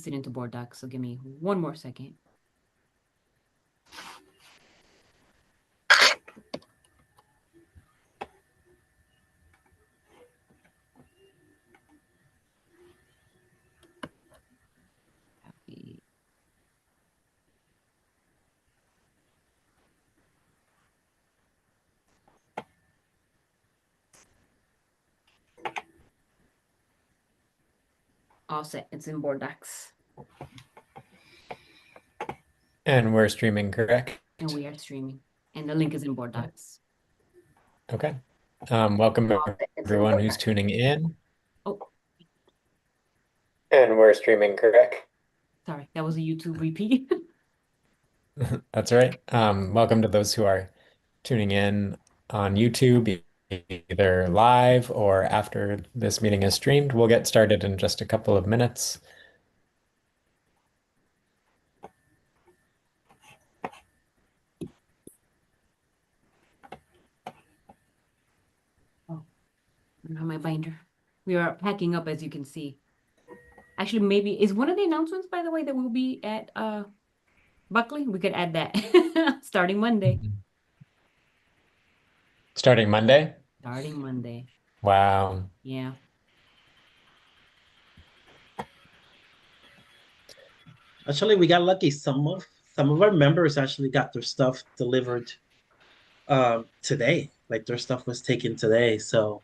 pasted into Board Docs, so give me one more second. Copy. All set. It's in Board Docs. And we're streaming, correct? And we are streaming. And the link is in Board Docs. Okay. Welcome everyone who's tuning in. Oh, And we're streaming, correct? sorry. That was a YouTube repeat. That's right. Welcome to those who are tuning in on YouTube, either live or after this meeting is streamed. We'll get started in just a couple of minutes. Oh, I don't have my binder. We are packing up, as you can see. Actually, maybe is one of the announcements, by the way, that we'll be at Buckley. We could add that starting Monday. Starting Monday? Starting Monday. Wow. Yeah. Actually, we got lucky. Some of our members actually got their stuff delivered today. Like their stuff was taken today. So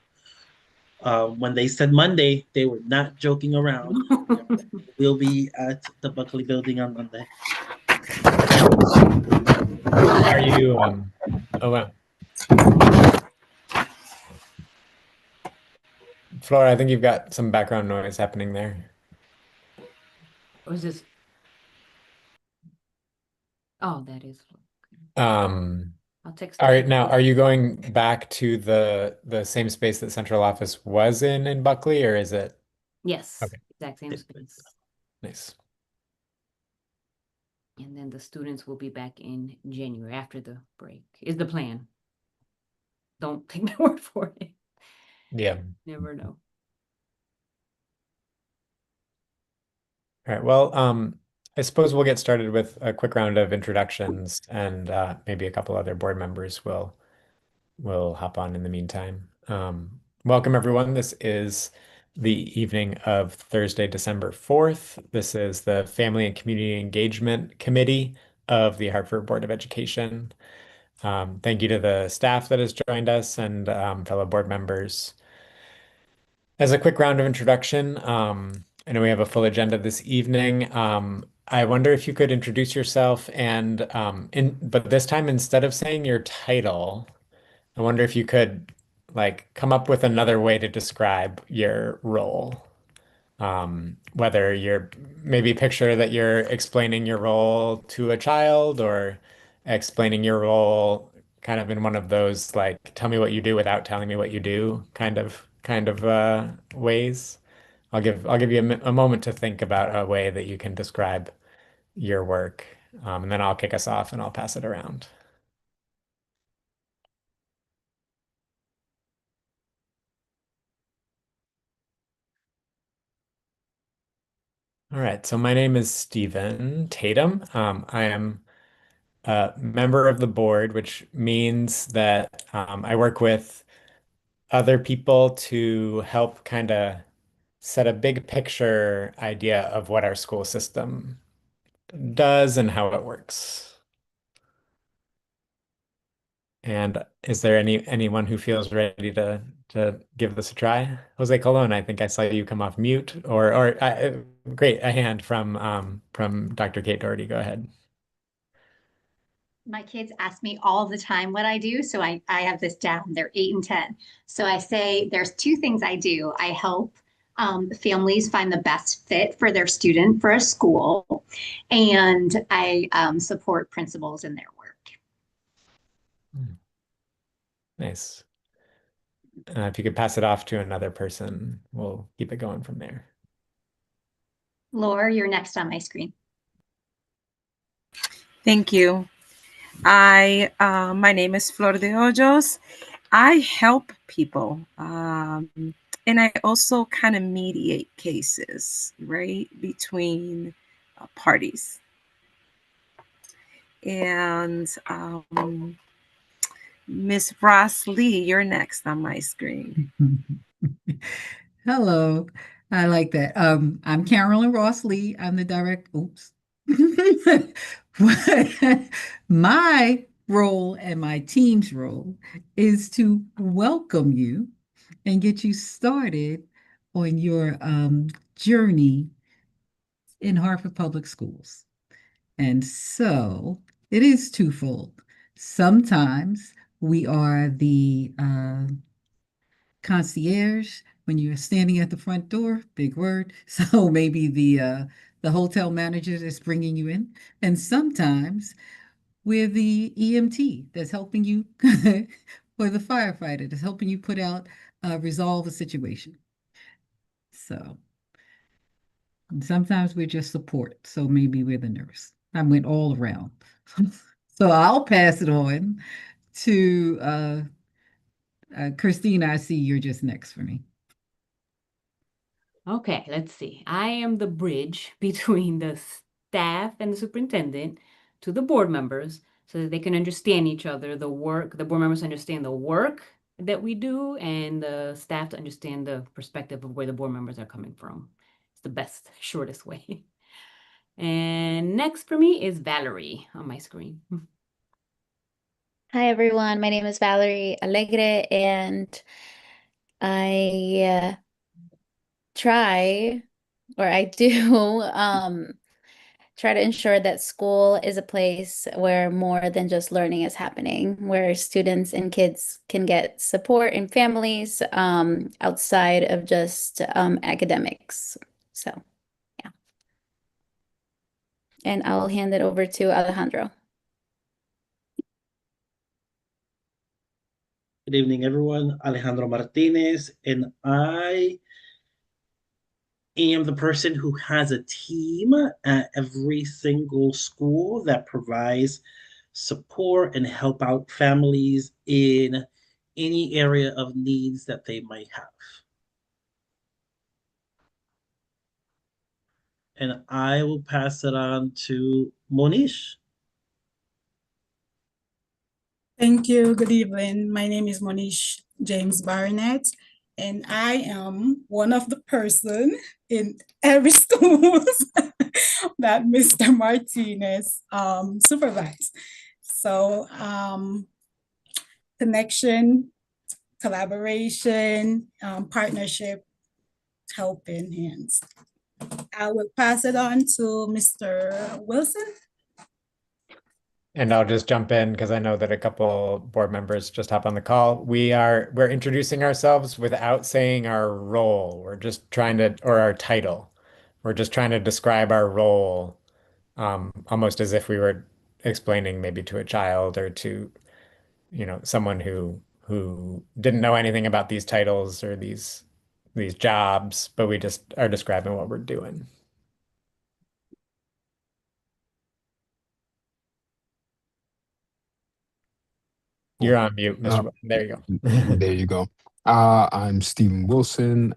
when they said Monday, they were not joking around. We'll be at the Buckley building on Monday. Are you oh wow. Flora, I think you've got some background noise happening there. Or is this? Oh, that is. I'll text. All right, now are you going back to the same space that central office was in Buckley, or is it? Yes, Okay. exact same space. Nice. And then the students will be back in January after the break, is the plan. Don't take my word for it. Yeah. Never know. All right. Well, I suppose we'll get started with a quick round of introductions, and maybe a couple other board members will hop on in the meantime. Welcome, everyone. This is the evening of Thursday, December 4th. This is the Family and Community Engagement Committee of the Hartford Board of Education. Thank you to the staff that has joined us and fellow board members. As a quick round of introduction, I know we have a full agenda this evening. I wonder if you could introduce yourself and but this time instead of saying your title, I wonder if you could like come up with another way to describe your role. Whether you're maybe picture that you're explaining your role to a child or explaining your role kind of in one of those like tell me what you do without telling me what you do kind of ways. I'll give you a moment to think about a way that you can describe your work, and then I'll kick us off and I'll pass it around. All right, so my name is Stephen Tatum. I am a member of the board, which means that I work with other people to help kind of set a big picture idea of what our school system does and how it works. And is there anyone who feels ready to give this a try? Jose Colon, I think I saw you come off mute, or great, a hand from Dr. Kate Doherty. Go ahead. My kids ask me all the time what I do, so I have this down. They're 8 and 10. So I say there's two things I do. I help families find the best fit for their student for a school, and I support principals in their work. Nice. If you could pass it off to another person, we'll keep it going from there. Laura, you're next on my screen. Thank you. My name is Flor de Hoyos. I help people, and And I also kind of mediate cases, right, between parties. And Miss Ross Lee, you're next on my screen. Hello. I like that. I'm Carolyn Ross Lee. I'm the direct. Oops. My role and my team's role is to welcome you and get you started on your journey in Hartford Public Schools. And so it is twofold. Sometimes we are the concierge when you're standing at the front door, big word. So maybe the hotel manager that's bringing you in, and sometimes we're the EMT that's helping you, or the firefighter that's helping you put out resolve a situation. So sometimes we're just support. So maybe we're the nurse. I went all around. So I'll pass it on to Christina. I see you're just next for me. Okay, let's see. I am the bridge between the staff and the superintendent to the board members so that they can understand each other, the work, the board members understand the work that we do, and the staff to understand the perspective of where the board members are coming from. It's the best, shortest way. And next for me is Valerie on my screen. Hi everyone, my name is Valerie Alegre, and I try, or I do, try to ensure that school is a place where more than just learning is happening, where students and kids can get support and families outside of just academics. So, yeah. And I'll hand it over to Alejandro. Good evening, everyone. Alejandro Martinez, and I am the person who has a team at every single school that provides support and help out families in any area of needs that they might have. And I will pass it on to Monish. Thank you. Good evening. My name is Monish James Barnett, and I am one of the person in every school that Mr. Martinez supervised. So connection, collaboration, partnership, helping hands. I will pass it on to Mr. Wilson. And I'll just jump in because I know that a couple board members just hop on the call. We're introducing ourselves without saying our role. We're just trying to, or our title. We're just trying to describe our role, almost as if we were explaining maybe to a child or to, someone who didn't know anything about these titles or these jobs, but we just are describing what we're doing. You're on mute, Mr. There you go. There you go. I'm Stephen Wilson.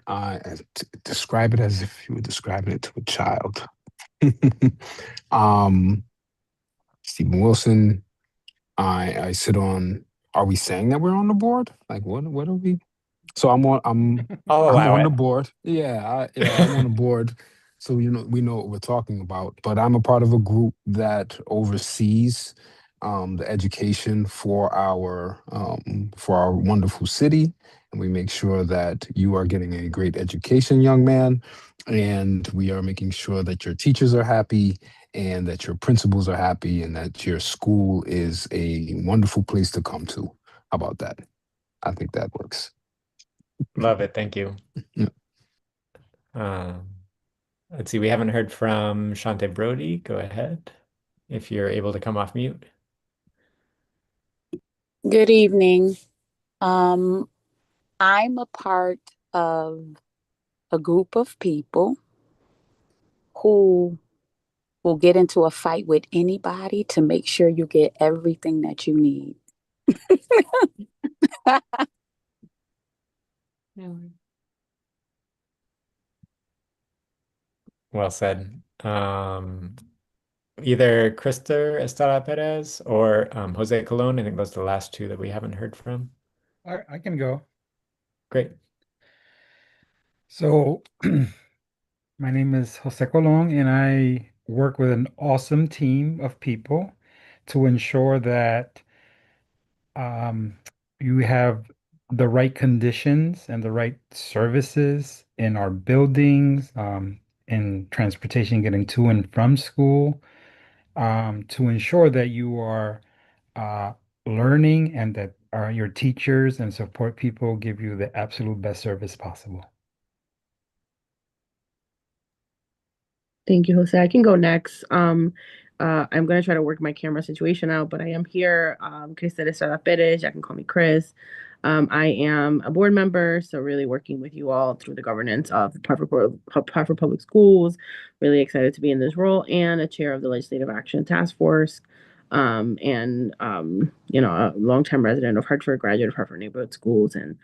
Describe it as if you were describing it to a child. Stephen Wilson. I sit on. Are we saying that we're on the board? Like what are we? So I'm on the board. Yeah, I'm on the board. So we know what we're talking about. But I'm a part of a group that oversees the education for our wonderful city, and we make sure that you are getting a great education, young man, and we are making sure that your teachers are happy and that your principals are happy and that your school is a wonderful place to come to. How about that? I think that works. Love it. Thank you. Yeah. Let's see. We haven't heard from Shante Brody. Go ahead if you're able to come off mute. Good evening. I'm a part of a group of people who will get into a fight with anybody to make sure you get everything that you need. Well said. Either Krista Estrada Perez or Jose Colon. I think those are the last two that we haven't heard from. I can go. Great. So, my name is Jose Colon, and I work with an awesome team of people to ensure that um, you have the right conditions and the right services in our buildings, in transportation getting to and from school, to ensure that you are uh, learning and that your teachers and support people give you the absolute best service possible. Thank you, Jose. I can go next. I'm gonna try to work my camera situation out, but I am here. Krista Estrada Perez, you can call me Chris. I am a board member, so really working with you all through the governance of Hartford Public Schools. Really excited to be in this role, and a chair of the Legislative Action Task Force. A longtime resident of Hartford, graduate of Hartford Neighborhood Schools, and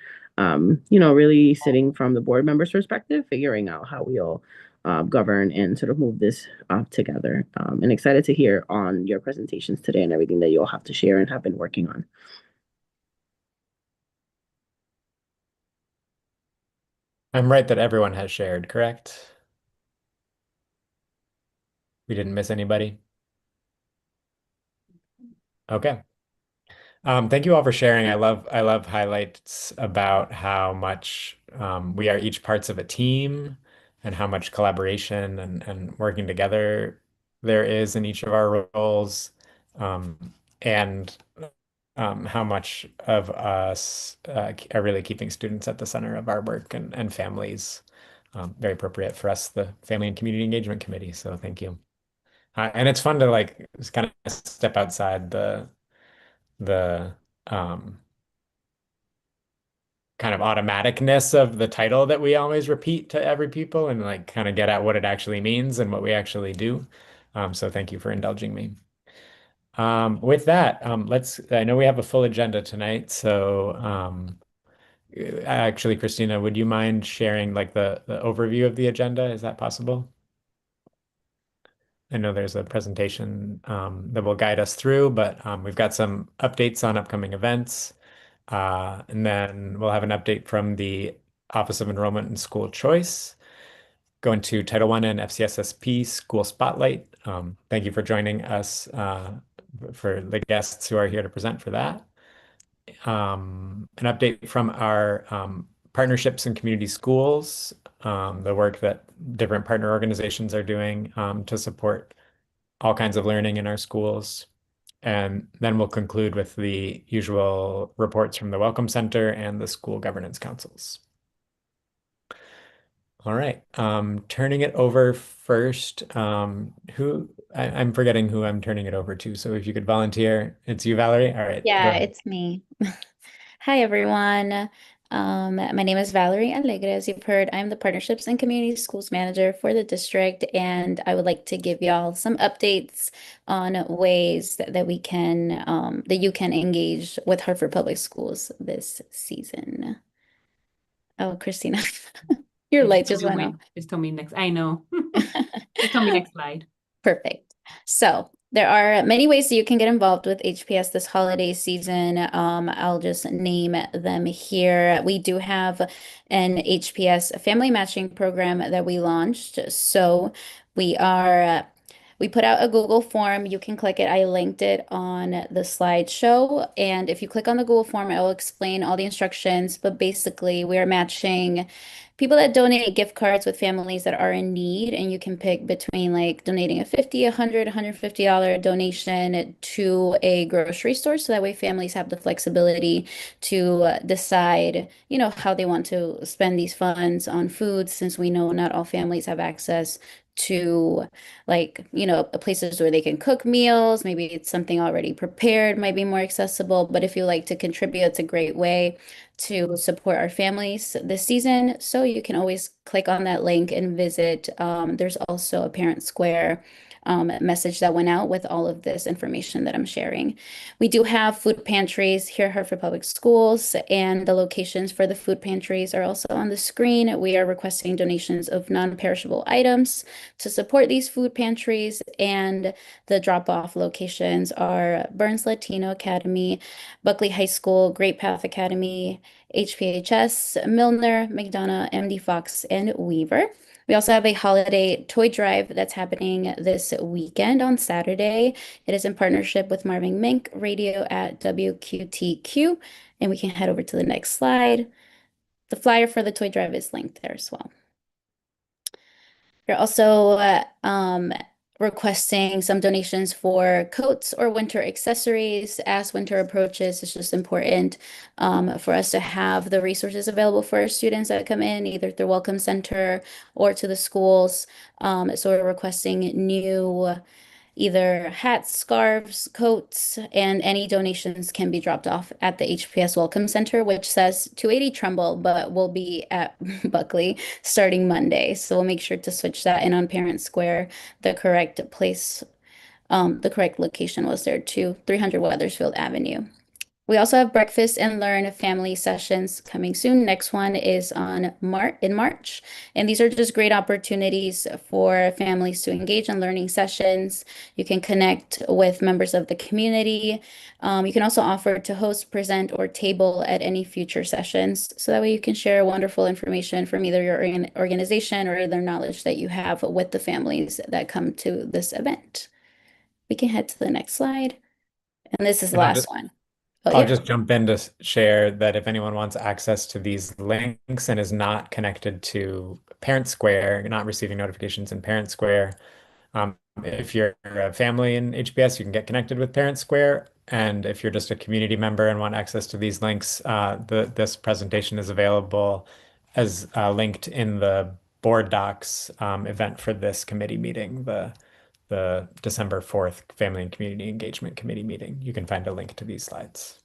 really sitting from the board member's perspective, figuring out how we all govern and sort of move this together. And excited to hear on your presentations today and everything that you all have to share and have been working on. I'm right that everyone has shared, correct? We didn't miss anybody? Okay. Thank you all for sharing. I love highlights about how much we are each parts of a team and how much collaboration and working together there is in each of our roles, and how much of us are really keeping students at the center of our work and families. Very appropriate for us, the Family and Community Engagement Committee. So thank you. And it's fun to like just kind of step outside the kind of automaticness of the title that we always repeat to every people and like kind of get at what it actually means and what we actually do. So thank you for indulging me. With that, I know we have a full agenda tonight, so actually, Christina, would you mind sharing like the overview of the agenda? Is that possible? I know there's a presentation that will guide us through, but we've got some updates on upcoming events. And then we'll have an update from the Office of Enrollment and School Choice, going to Title I and FCSSP School Spotlight. Thank you for joining us, for the guests who are here to present for that. An update from our partnerships and community schools, the work that different partner organizations are doing to support all kinds of learning in our schools. And then we'll conclude with the usual reports from the Welcome Center and the school governance councils. All right, turning it over first. I'm forgetting who I'm turning it over to. So if you could volunteer, it's you, Valerie. All right. Yeah, it's me. Hi, everyone. My name is Valerie Alegre. As you've heard, I'm the Partnerships and Community Schools Manager for the district, and I would like to give y'all some updates on ways that we can, that you can engage with Hartford Public Schools this season. Oh, Christina, your light just went off. Just tell me next. I know. Just tell me next slide. Perfect. So there are many ways that you can get involved with HPS this holiday season. I'll just name them here. We do have an HPS family matching program that we launched. So we put out a Google form. You can click it. I linked it on the slideshow. And if you click on the Google form, it will explain all the instructions. But basically, we are matching people that donate gift cards with families that are in need. And you can pick between like donating a $50, $100, $150 donation to a grocery store. So that way families have the flexibility to decide, how they want to spend these funds on food, since we know not all families have access to places where they can cook meals. Maybe it's something already prepared, might be more accessible. But if you like to contribute, it's a great way to support our families this season. So you can always click on that link and visit. There's also a Parent Square message that went out with all of this information that I'm sharing. We do have food pantries here at Hartford Public Schools, and the locations for the food pantries are also on the screen. We are requesting donations of non-perishable items to support these food pantries, and the drop-off locations are Burns Latino Academy, Buckley High School, Great Path Academy, HPHS, Milner, McDonough, MD Fox, and Weaver. We also have a holiday toy drive that's happening this weekend on Saturday. It is in partnership with Marvin Mink Radio at WQTQ. And we can head over to the next slide. The flyer for the toy drive is linked there as well. We're also requesting some donations for coats or winter accessories. As winter approaches, it's just important for us to have the resources available for our students that come in, either through Welcome Center or to the schools. So we're requesting new either hats, scarves, coats, and any donations can be dropped off at the HPS Welcome Center, which says 280 Trumbull, but we'll be at Buckley starting Monday. So we'll make sure to switch that in on Parent Square. The correct place, the correct location was there too, 300 Weathersfield Avenue. We also have Breakfast and Learn family sessions coming soon. Next one is in March. And these are just great opportunities for families to engage in learning sessions. You can connect with members of the community. You can also offer to host, present, or table at any future sessions. So that way you can share wonderful information from either your organization or other knowledge that you have with the families that come to this event. We can head to the next slide. And this is the last one. Oh, I'll yeah. just jump in to share that if anyone wants access to these links and is not connected to Parent Square, you're not receiving notifications in Parent Square, if you're a family in HPS, you can get connected with Parent Square. And if you're just a community member and want access to these links, this presentation is available as linked in the board docs event for this committee meeting, the December 4th Family and Community Engagement Committee meeting. You can find a link to these slides.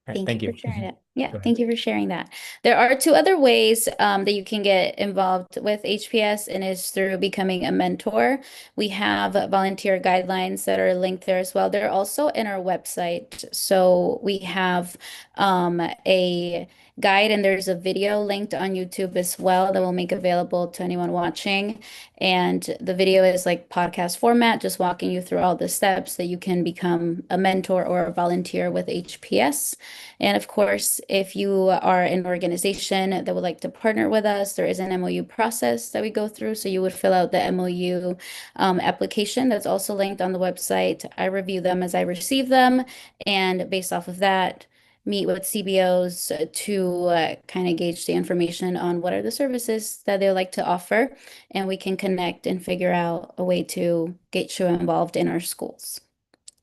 All right, Thank you you. for sharing it. Yeah, Go ahead. thank you for sharing that. There are two other ways that you can get involved with HPS, and is through becoming a mentor. We have volunteer guidelines that are linked there as well. They're also in our website. So we have a guide, and there's a video linked on YouTube as well that we'll make available to anyone watching. And the video is like podcast format, just walking you through all the steps that you can become a mentor or a volunteer with HPS. And of course, if you are an organization that would like to partner with us, there is an MOU process that we go through. So you would fill out the MOU application that's also linked on the website. I review them as I receive them. And based off of that, meet with CBOs to kind of gauge the information on what are the services that they like to offer. And we can connect and figure out a way to get you involved in our schools.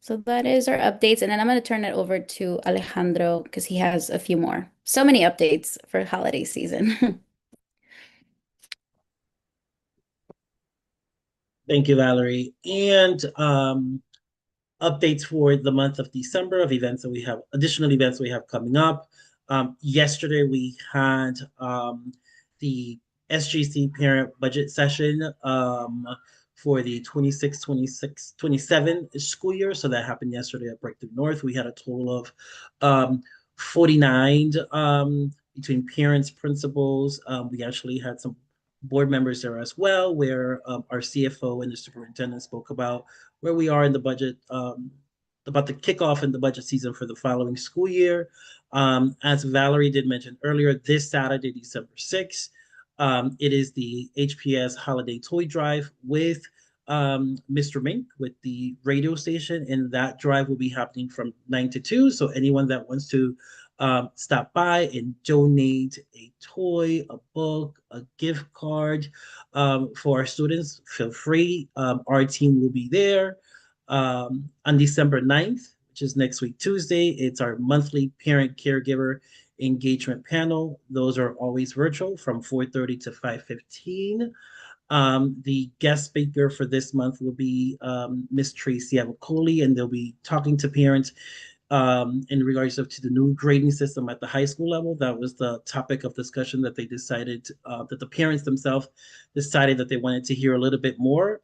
So that is our updates. And then I'm going to turn it over to Alejandro because he has a few more. So many updates for holiday season. Thank you, Valerie. And updates for the month of December of events that we have, additional events we have coming up. Yesterday we had the SGC parent budget session for the 26, 26, 27 school year. So that happened yesterday at Breakthrough North. We had a total of 49 between parents, principals. We actually had some board members there as well, where our CFO and the superintendent spoke about where we are in the budget, about the kickoff in the budget season for the following school year. As Valerie did mention earlier, this Saturday, December 6th, it is the HPS Holiday Toy Drive with Mr. Mink with the radio station, and that drive will be happening from 9 to 2. So anyone that wants to stop by and donate a toy, a book, a gift card for our students, feel free. Our team will be there on December 9th, which is next week, Tuesday. It's our monthly parent caregiver engagement panel. Those are always virtual from 4:30 to 5:15. The guest speaker for this month will be Miss Tracy Avicoli, and they'll be talking to parents in regards to the new grading system at the high school level. That was the topic of discussion that they decided, that the parents themselves decided that they wanted to hear a little bit more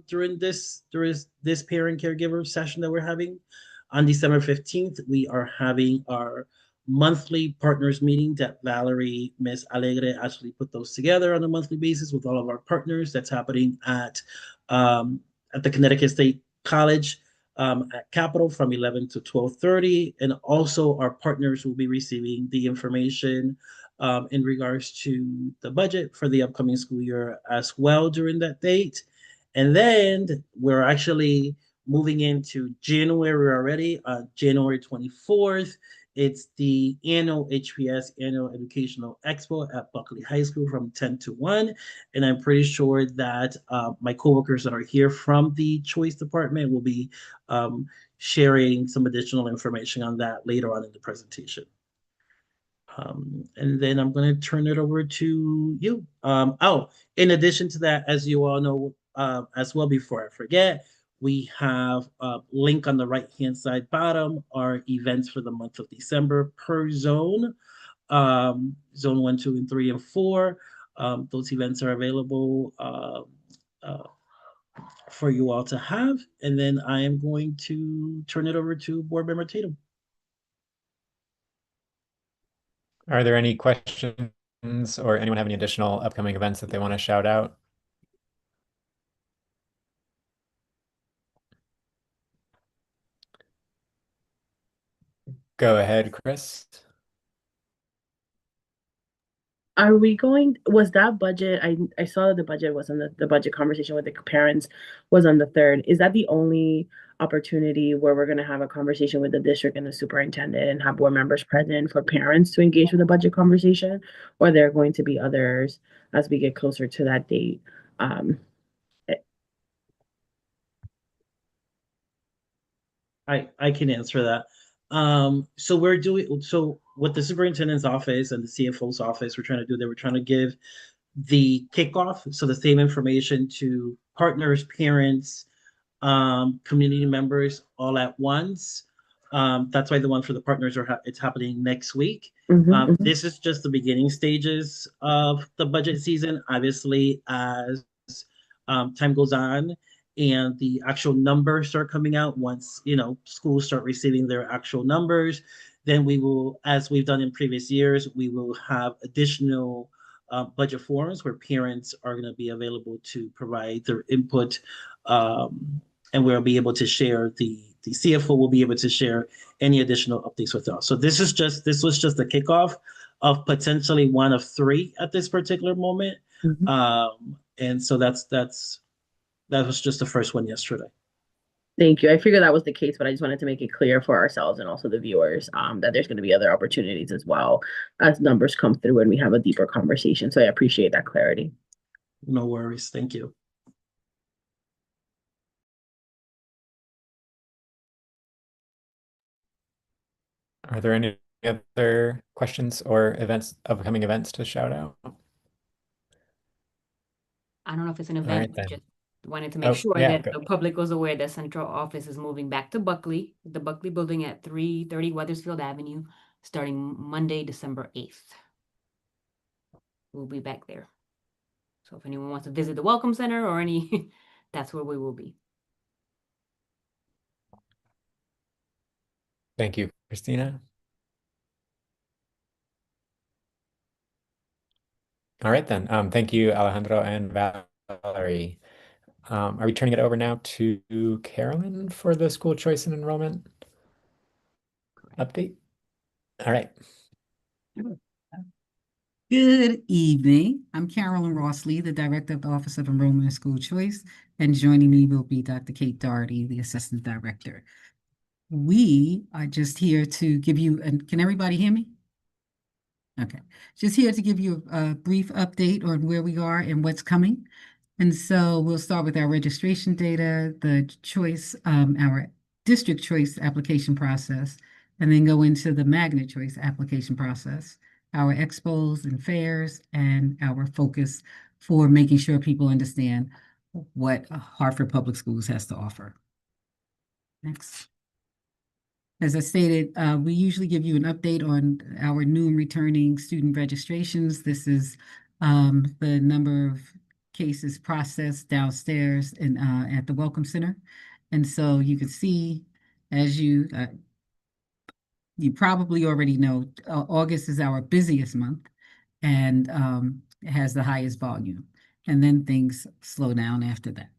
during this parent caregiver session that we're having. On December 15th, we are having our monthly partners meeting that Valerie, Miss Alegre actually put those together on a monthly basis with all of our partners. That's happening at the Connecticut State College at Capitol from 11 to 12:30. And also our partners will be receiving the information in regards to the budget for the upcoming school year as well during that date. And then we're actually moving into January already, January 24th. It's the annual HPS Annual Educational Expo at Buckley High School from 10 to 1. And I'm pretty sure that my coworkers that are here from the Choice Department will be sharing some additional information on that later on in the presentation. And then I'm going to turn it over to you. In addition to that, as you all know, as well, before I forget, we have a link on the right-hand side bottom, our events for the month of December per zone, zone 1, 2, and 3, and 4. Those events are available for you all to have. And then I am going to turn it over to Board Member Tatum. Are there any questions or anyone have any additional upcoming events that they want to shout out? Go ahead, Chris. Are we going, was that budget, I saw that the budget was on the budget conversation with the parents was on the 3rd. Is that the only opportunity where we're going to have a conversation with the district and the superintendent and have board members present for parents to engage with the budget conversation? Or there are going to be others as we get closer to that date? I can answer that. So with the superintendent's office and the CFO's office, we're trying to give the kickoff, so the same information to partners, parents, community members all at once. That's why the one for the partners it's happening next week. This is just the beginning stages of the budget season. Obviously, as time goes on and the actual numbers start coming out, once schools start receiving their actual numbers, then we will, as we've done in previous years, we will have additional budget forums where parents are going to be available to provide their input, and we'll be able to share the CFO will be able to share any additional updates with us. So this was just the kickoff of potentially one of 3 at this particular moment. And so that was just the first one yesterday. Thank you. I figured that was the case, but I just wanted to make it clear for ourselves and also the viewers that there's going to be other opportunities as well as numbers come through and we have a deeper conversation. So I appreciate that clarity. No worries. Thank you. Are there any other questions or upcoming events to shout out? I don't know if it's an All event, right, just then. wanted to make sure yeah, that the public was aware that central office is moving back to Buckley, the Buckley building at 330 Wethersfield Avenue, starting Monday, December 8th. We'll be back there. So if anyone wants to visit the Welcome Center or any, that's where we will be. Thank you, Christina. All right, then. Thank you, Alejandro and Valerie. Are we turning it over now to Carolyn for the school choice and enrollment update? All right. Good evening. I'm Carolyn Rossley, the Director of the Office of Enrollment and School Choice, and joining me will be Dr. Kate Doherty, the Assistant Director. We are just here to give you, and can everybody hear me? Okay, just here to give you a brief update on where we are and what's coming. And so we'll start with our registration data, the choice, our district choice application process, and then go into the magnet choice application process, our expos and fairs, and our focus for making sure people understand what Hartford Public Schools has to offer. Next. As I stated, we usually give you an update on our new and returning student registrations. This is the number of cases processed downstairs and at the Welcome Center. And so you can see, as you probably already know, August is our busiest month and it has the highest volume. And then things slow down after that.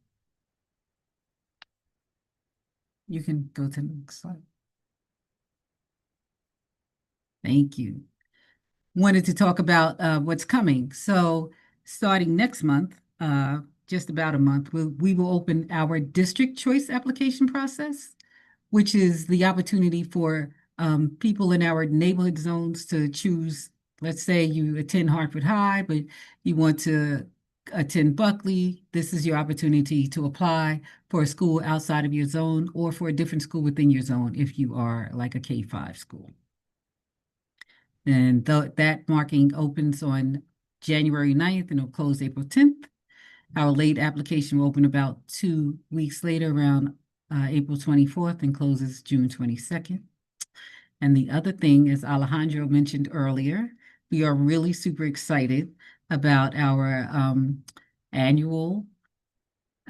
You can go to the next slide. Thank you. Wanted to talk about what's coming. So starting next month, just about a month, we will open our district choice application process, which is the opportunity for people in our neighborhood zones to choose. Let's say you attend Hartford High, but you want to attend Buckley. This is your opportunity to apply for a school outside of your zone or for a different school within your zone if you are like a K-5 school. And that marking opens on January 9th and it'll close April 10th. Our late application will open about 2 weeks later, around April 24th, and closes June 22nd. And the other thing, as Alejandro mentioned earlier, we are really super excited about our annual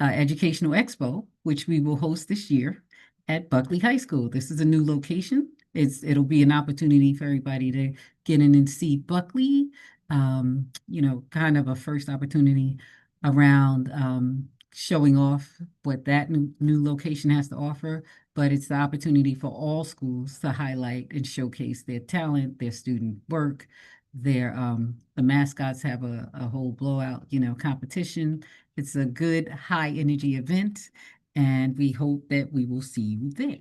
educational expo, which we will host this year at Buckley High School. This is a new location. It'll be an opportunity for everybody to get in and see Buckley, you know, kind of a first opportunity around showing off what that new location has to offer, but it's the opportunity for all schools to highlight and showcase their talent, their student work, their the mascots have a whole blowout, you know, competition. It's a good high energy event, and we hope that we will see you there.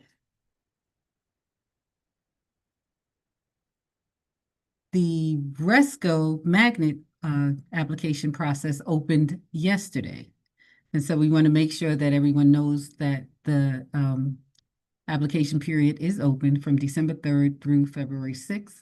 The Resco magnet application process opened yesterday. And so we want to make sure that everyone knows that the application period is open from December 3rd through February 6th.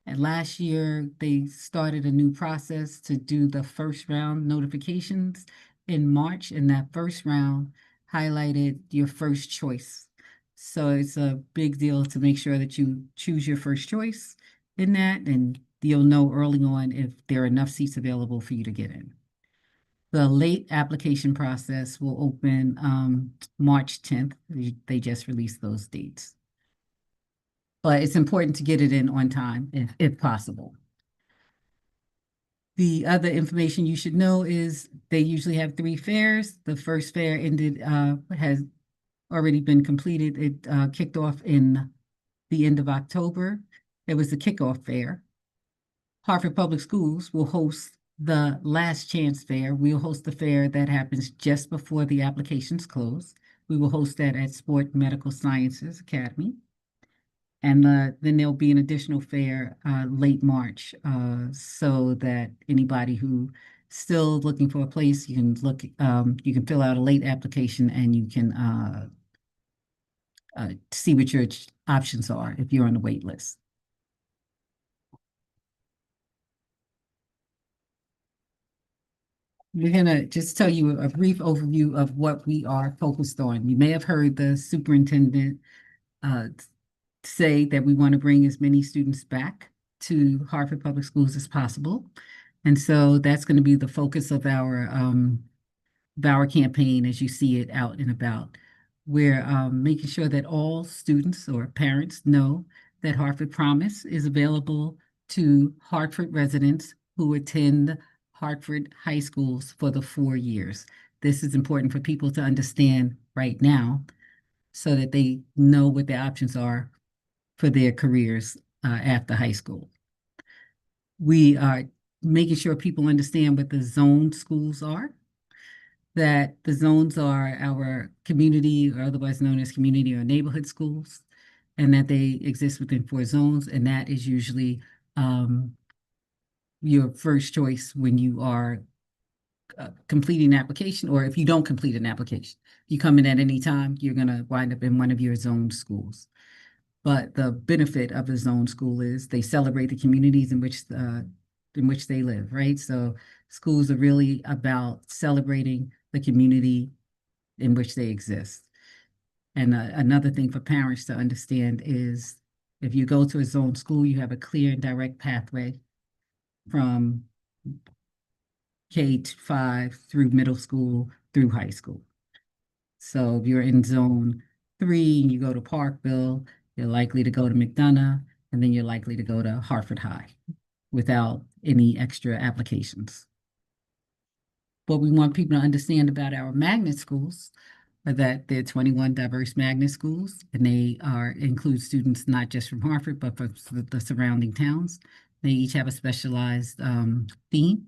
And last year, they started a new process to do the first round notifications in March, and that first round highlighted your first choice. So it's a big deal to make sure that you choose your first choice in that, and you'll know early on if there are enough seats available for you to get in. The late application process will open March 10th. They just released those dates. But it's important to get it in on time if possible. The other information you should know is they usually have 3 fairs. The first fair has already been completed. It kicked off in the end of October. It was the kickoff fair. Hartford Public Schools will host the Last Chance Fair. We'll host the fair that happens just before the applications close. We will host that at Sport Medical Sciences Academy. And then there'll be an additional fair late March so that anybody who still looking for a place, you can fill out a late application and you can see what your options are if you're on the wait list. We're gonna just tell you a brief overview of what we are focused on. You may have heard the superintendent say that we want to bring as many students back to Hartford Public Schools as possible. And so that's going to be the focus of our campaign as you see it out and about. We're making sure that all students or parents know that Hartford Promise is available to Hartford residents who attend Hartford high schools for the 4 years. This is important for people to understand right now so that they know what their options are for their careers after high school. We are making sure people understand what the zone schools are, that the zones are our community, or otherwise known as community or neighborhood schools, and that they exist within 4 zones, and that is usually your first choice when you are completing an application, or if you don't complete an application. If you come in at any time, you're going to wind up in one of your zone schools. But the benefit of the zone school is they celebrate the communities in which they live, right? So schools are really about celebrating the community in which they exist. And another thing for parents to understand is if you go to a zone school, you have a clear and direct pathway from K-5 through middle school through high school. So if you're in zone 3 and you go to Parkville, you're likely to go to McDonough, and then you're likely to go to Hartford High without any extra applications. What we want people to understand about our magnet schools are that there are 21 diverse magnet schools, and they include students not just from Hartford, but from the surrounding towns. They each have a specialized theme,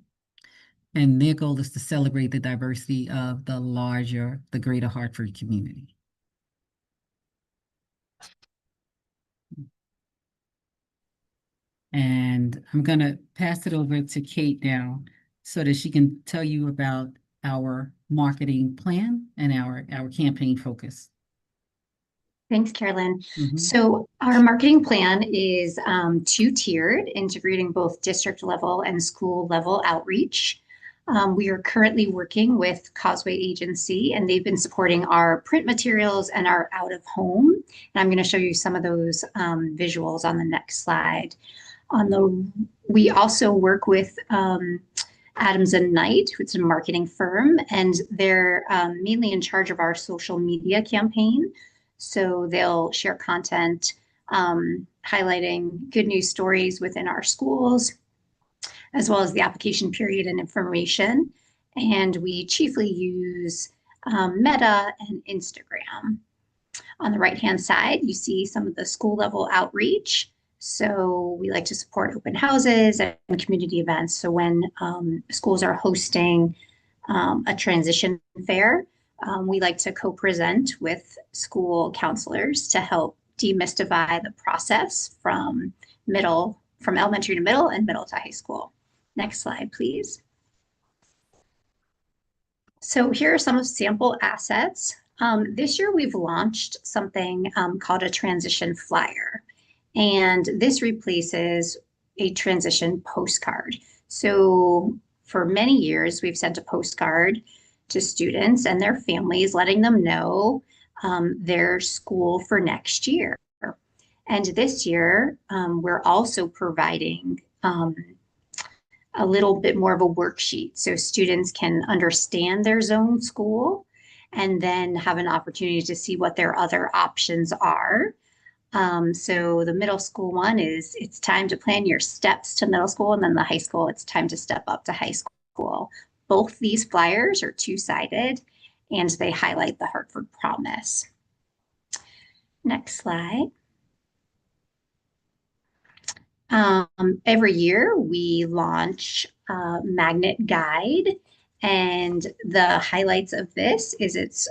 and their goal is to celebrate the diversity of the greater Hartford community. And I'm going to pass it over to Kate now so that she can tell you about our marketing plan and our campaign focus. Thanks, Carolyn. So our marketing plan is two-tiered, integrating both district level and school level outreach. We are currently working with Causeway Agency, and they've been supporting our print materials and our out of home. And I'm going to show you some of those visuals on the next slide. We also work with Adams and Knight, who's a marketing firm, and they're mainly in charge of our social media campaign. So they'll share content highlighting good news stories within our schools, as well as the application period and information. And we chiefly use Meta and Instagram. On the right-hand side, you see some of the school level outreach. So we like to support open houses and community events. So when schools are hosting a transition fair, we like to co-present with school counselors to help demystify the process from elementary to middle and middle to high school. Next slide, please. So here are some of sample assets. This year we've launched something called a transition flyer, and this replaces a transition postcard. So for many years, we've sent a postcard to students and their families, letting them know their school for next year. And this year, we're also providing a little bit more of a worksheet so students can understand their zone school and then have an opportunity to see what their other options are. So the middle school one is, it's time to plan your steps to middle school, and then the high school, it's time to step up to high school. Both these flyers are two-sided, and they highlight the Hartford Promise. Next slide. Every year we launch a magnet guide, and the highlights of this is it's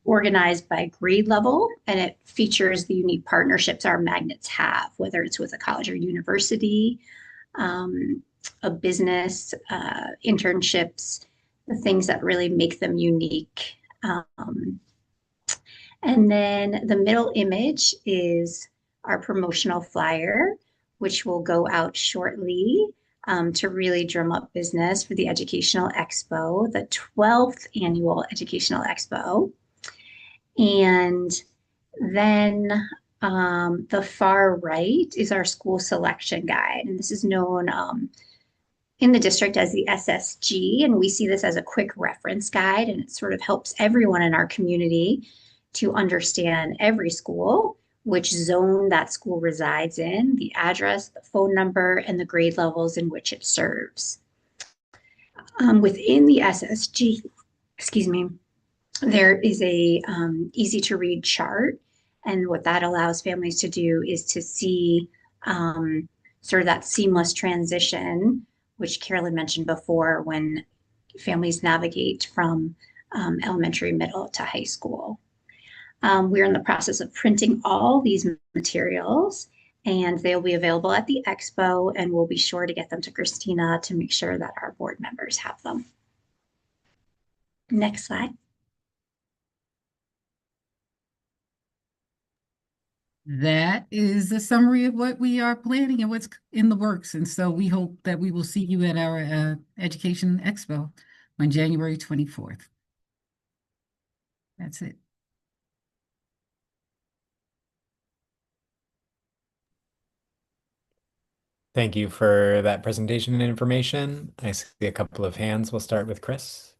organized by grade level, and it features the unique partnerships our magnets have, whether it's with a college or university, a business, internships, the things that really make them unique. And then the middle image is our promotional flyer, which will go out shortly to really drum up business for the Educational Expo, the 12th annual Educational Expo. And then the far right is our school selection guide. And this is known in the district as the SSG. And we see this as a quick reference guide, and it sort of helps everyone in our community to understand every school, which zone that school resides in, the address, the phone number, and the grade levels in which it serves. Within the SSG, there is a easy to read chart. And what that allows families to do is to see sort of that seamless transition, which Carolyn mentioned before, when families navigate from elementary, middle to high school. We're in the process of printing all these materials, and they'll be available at the expo, and we'll be sure to get them to Christina to make sure that our board members have them. Next slide. That is a summary of what we are planning and what's in the works. And so we hope that we will see you at our Education Expo on January 24th. That's it. Thank you for that presentation and information. I see a couple of hands. We'll start with Chris.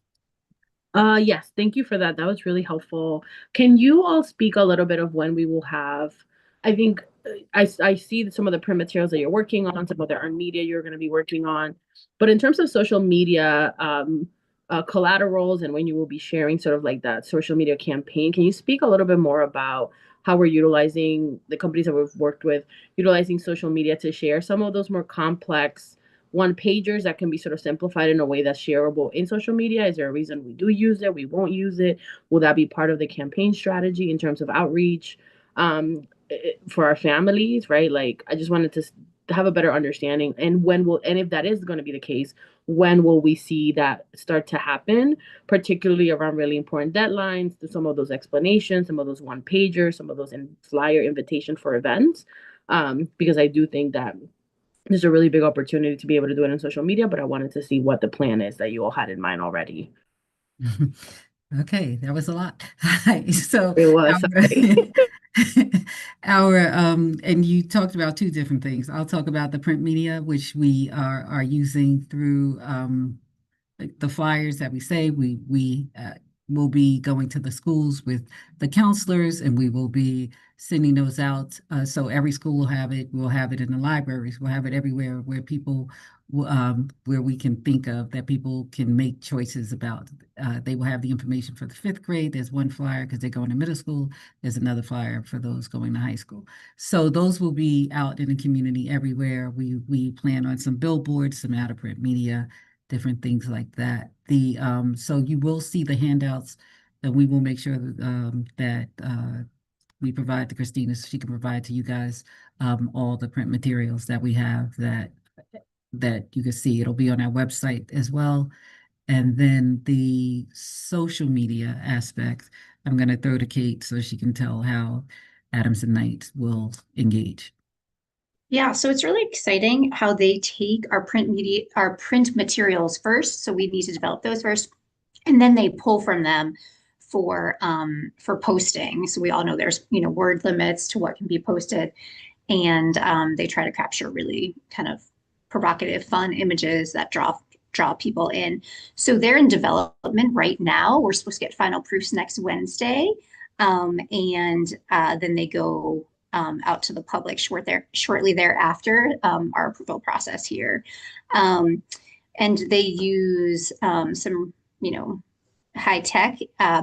Yes, thank you for that. That was really helpful. Can you all speak a little bit of when we will have, I think I see some of the print materials that you're working on, some of the earned media you're going to be working on, but in terms of social media, collaterals and when you will be sharing sort of like that social media campaign, can you speak a little bit more about how we're utilizing the companies that we've worked with, utilizing social media to share some of those more complex one pagers that can be sort of simplified in a way that's shareable in social media? Is there a reason we do use it? We won't use it? Will that be part of the campaign strategy in terms of outreach for our families, right? Like, I just wanted to have a better understanding. And and if that is going to be the case, when will we see that start to happen, particularly around really important deadlines, some of those explanations, some of those one pagers, some of those flyer invitation for events? Because I do think that there's a really big opportunity to be able to do it on social media, but I wanted to see what the plan is that you all had in mind already. Okay, that was a lot. So It was. and you talked about two different things. I'll talk about the print media, which we are using through the flyers that we say we will be going to the schools with the counselors, and we will be sending those out. So every school will have it. We'll have it in the libraries. We'll have it everywhere where people, where we can think of that people can make choices about. They will have the information for the 5th grade. There's one flyer because they're going to middle school. There's another flyer for those going to high school. So those will be out in the community everywhere. We plan on some billboards, some out of print media, different things like that. So you will see the handouts, and we will make sure that we provide to Christina so she can provide to you guys all the print materials that we have that you can see. It'll be on our website as well. And then the social media aspect, I'm going to throw to Kate so she can tell how Adamson Knight will engage. Yeah, so it's really exciting how they take our print materials first. So we need to develop those first, and then they pull from them for posting. So we all know there's word limits to what can be posted, and they try to capture really kind of provocative, fun images that draw people in. So they're in development right now. We're supposed to get final proofs next Wednesday, and then they go out to the public shortly thereafter, our approval process here. And they use some, high-tech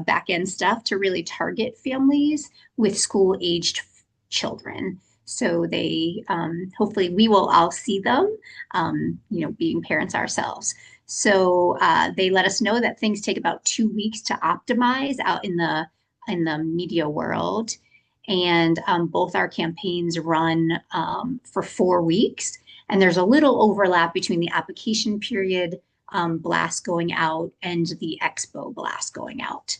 back-end stuff to really target families with school-aged children. So they, hopefully we will all see them, being parents ourselves. So they let us know that things take about 2 weeks to optimize out in the media world. And both our campaigns run for 4 weeks. And there's a little overlap between the application period blast going out and the expo blast going out.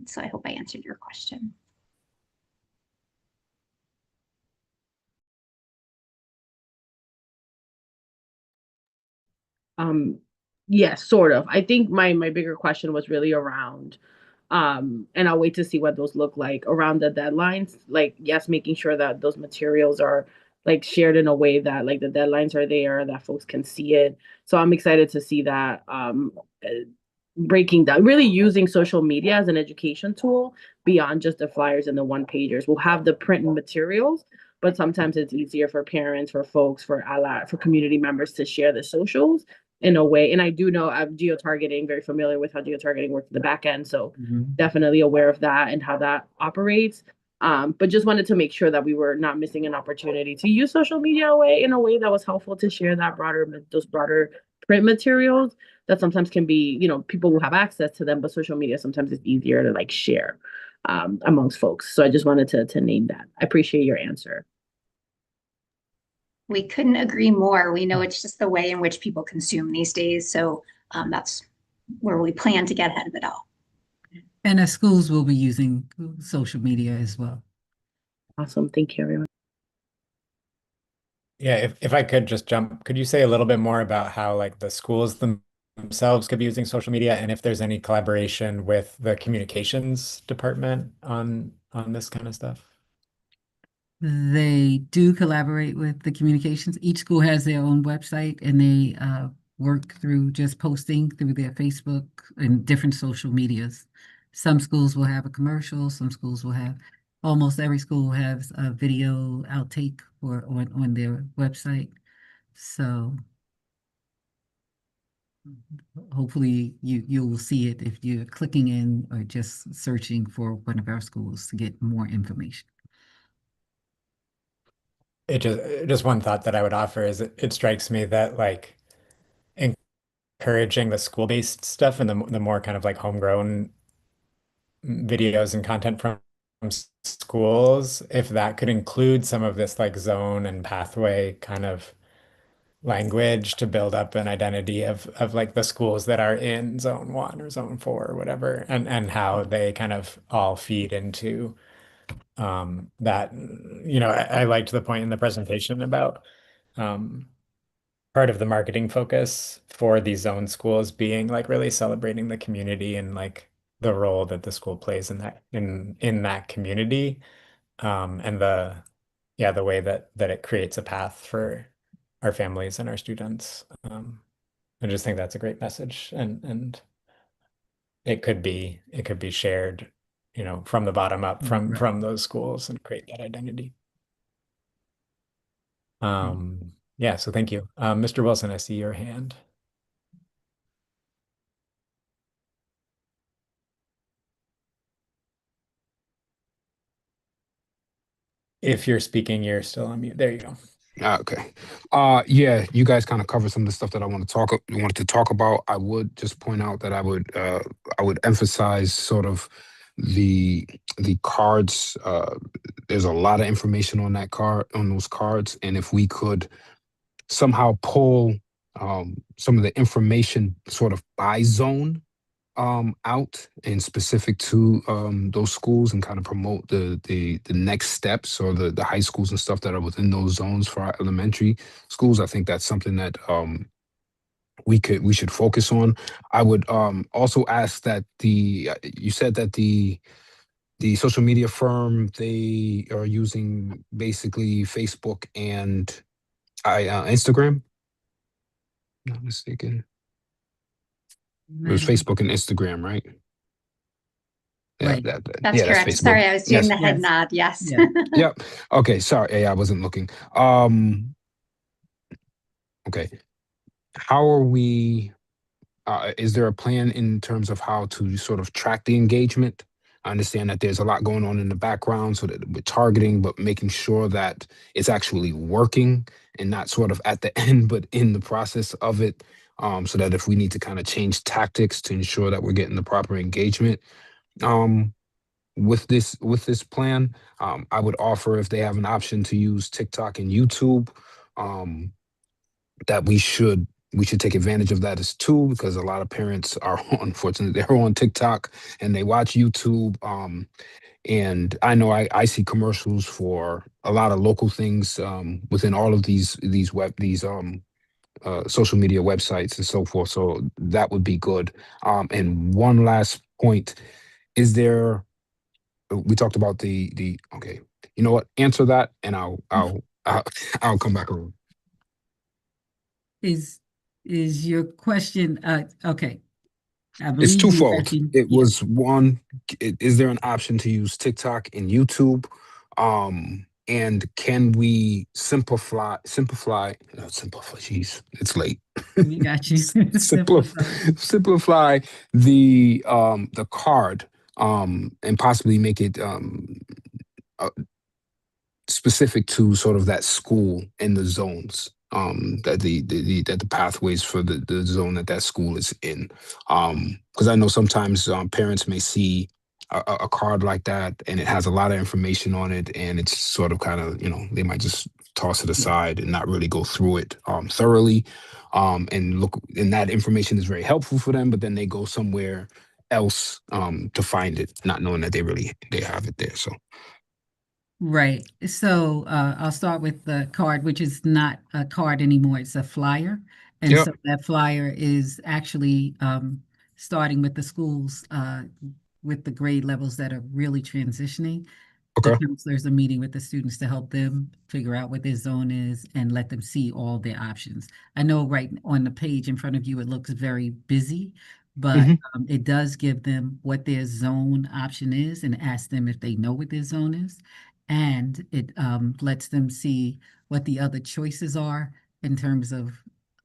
So I hope I answered your question. Yes, sort of. I think my bigger question was really around, and I'll wait to see what those look like around the deadlines. Like, yes, making sure that those materials are like shared in a way that like the deadlines are there, that folks can see it. So I'm excited to see that breaking down, really using social media as an education tool beyond just the flyers and the one pagers. We'll have the print materials, but sometimes it's easier for parents, for folks, for community members to share the socials in a way. And I do know I'm geo-targeting, very familiar with how geo-targeting works in the back end. So definitely aware of that and how that operates. But just wanted to make sure that we were not missing an opportunity to use social media in a way that was helpful to share those broader print materials that sometimes can be, people will have access to them, but social media sometimes is easier to like share amongst folks. So I just wanted to name that. I appreciate your answer. We couldn't agree more. We know it's just the way in which people consume these days. So that's where we plan to get ahead of it all. And the schools will be using social media as well. Awesome. Thank you, everyone. Yeah, if I could just jump, could you say a little bit more about how like the schools themselves could be using social media, and if there's any collaboration with the communications department on this kind of stuff? They do collaborate with the communications. Each school has their own website and they work through just posting through their Facebook and different social medias. Some schools will have a commercial, some schools will have, almost every school has a video outtake or on their website. So hopefully you will see it if you're clicking in or just searching for one of our schools to get more information. It just one thought that I would offer is it strikes me that like encouraging the school-based stuff and the more kind of like homegrown videos and content from schools, if that could include some of this like zone and pathway kind of language to build up an identity of like the schools that are in zone 1 or zone 4 or whatever, and how they kind of all feed into that. I liked the point in the presentation about part of the marketing focus for these zone schools being like really celebrating the community and like the role that the school plays in that community, and the way that it creates a path for our families and our students. I just think that's a great message, and it could be shared, from the bottom up from those schools and create that identity. Yeah, so thank you. Mr. Wilson, I see your hand. If you're speaking, you're still on mute. There you go. Okay. Yeah, you guys kind of covered some of the stuff that I wanted to talk about. I would just point out that I would emphasize sort of the cards. There's a lot of information on those cards, and if we could somehow pull some of the information sort of by zone out and specific to those schools, and kind of promote the next steps, or the high schools and stuff that are within those zones for our elementary schools. I think that's something that we should focus on. I would also ask that you said that the social media firm, they are using basically Facebook and Instagram. Not mistaken. It was Facebook and Instagram, right? Yeah, Right. that's That's correct. Facebook. Sorry, I was doing Yes. the head nod. Yes. Yeah. Yep. Okay. Sorry. Yeah, I wasn't looking. Okay. How are we? Is there a plan in terms of how to sort of track the engagement? I understand that there's a lot going on in the background, so that we're targeting, but making sure that it's actually working and not sort of at the end, but in the process of it. So that if we need to kind of change tactics to ensure that we're getting the proper engagement. With this plan, I would offer, if they have an option to use TikTok and YouTube, that we should take advantage of that as too, because a lot of parents are unfortunately they're on TikTok and they watch YouTube. And I know I see commercials for a lot of local things within all of these social media websites and so forth. So that would be good. And one last point, is there? We talked about the okay. You know what? Answer that, and I'll come back around. Is your question okay? I It's believe you're twofold. asking- It yeah. was one, is there an option to use TikTok and YouTube? And can we simplify, geez, it's late. We got you. Simplify the card, and possibly make it specific to sort of that school and the zones, that the pathways for the zone that school is in. Because I know sometimes parents may see a card like that and it has a lot of information on it, and it's sort of kind of, they might just toss it aside and not really go through it thoroughly, and look, and that information is very helpful for them, but then they go somewhere else to find it, not knowing that they have it there. So Right. So I'll start with the card, which is not a card anymore. It's a flyer. And Yep. so that flyer is actually starting with the schools with the grade levels that are really transitioning. the Okay. counselors are meeting with the students to help them figure out what their zone is and let them see all their options. I know right on the page in front of you, it looks very busy, but hmm it does give them what their zone option is and ask them if they know what their zone is. And it lets them see what the other choices are in terms of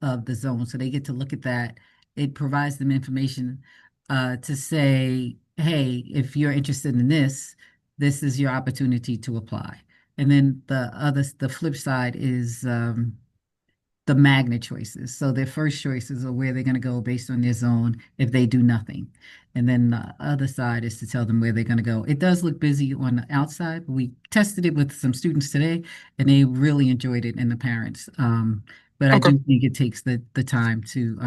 the zone. So they get to look at that. It provides them information to say, hey, if you're interested in this is your opportunity to apply. And then the flip side is the magnet choices. So their first choices are where they're going to go based on their zone if they do nothing. And then the other side is to tell them where they're going to go. It does look busy on the outside. We tested it with some students today, and they really enjoyed it, and the parents. But I Okay. do think it takes the time to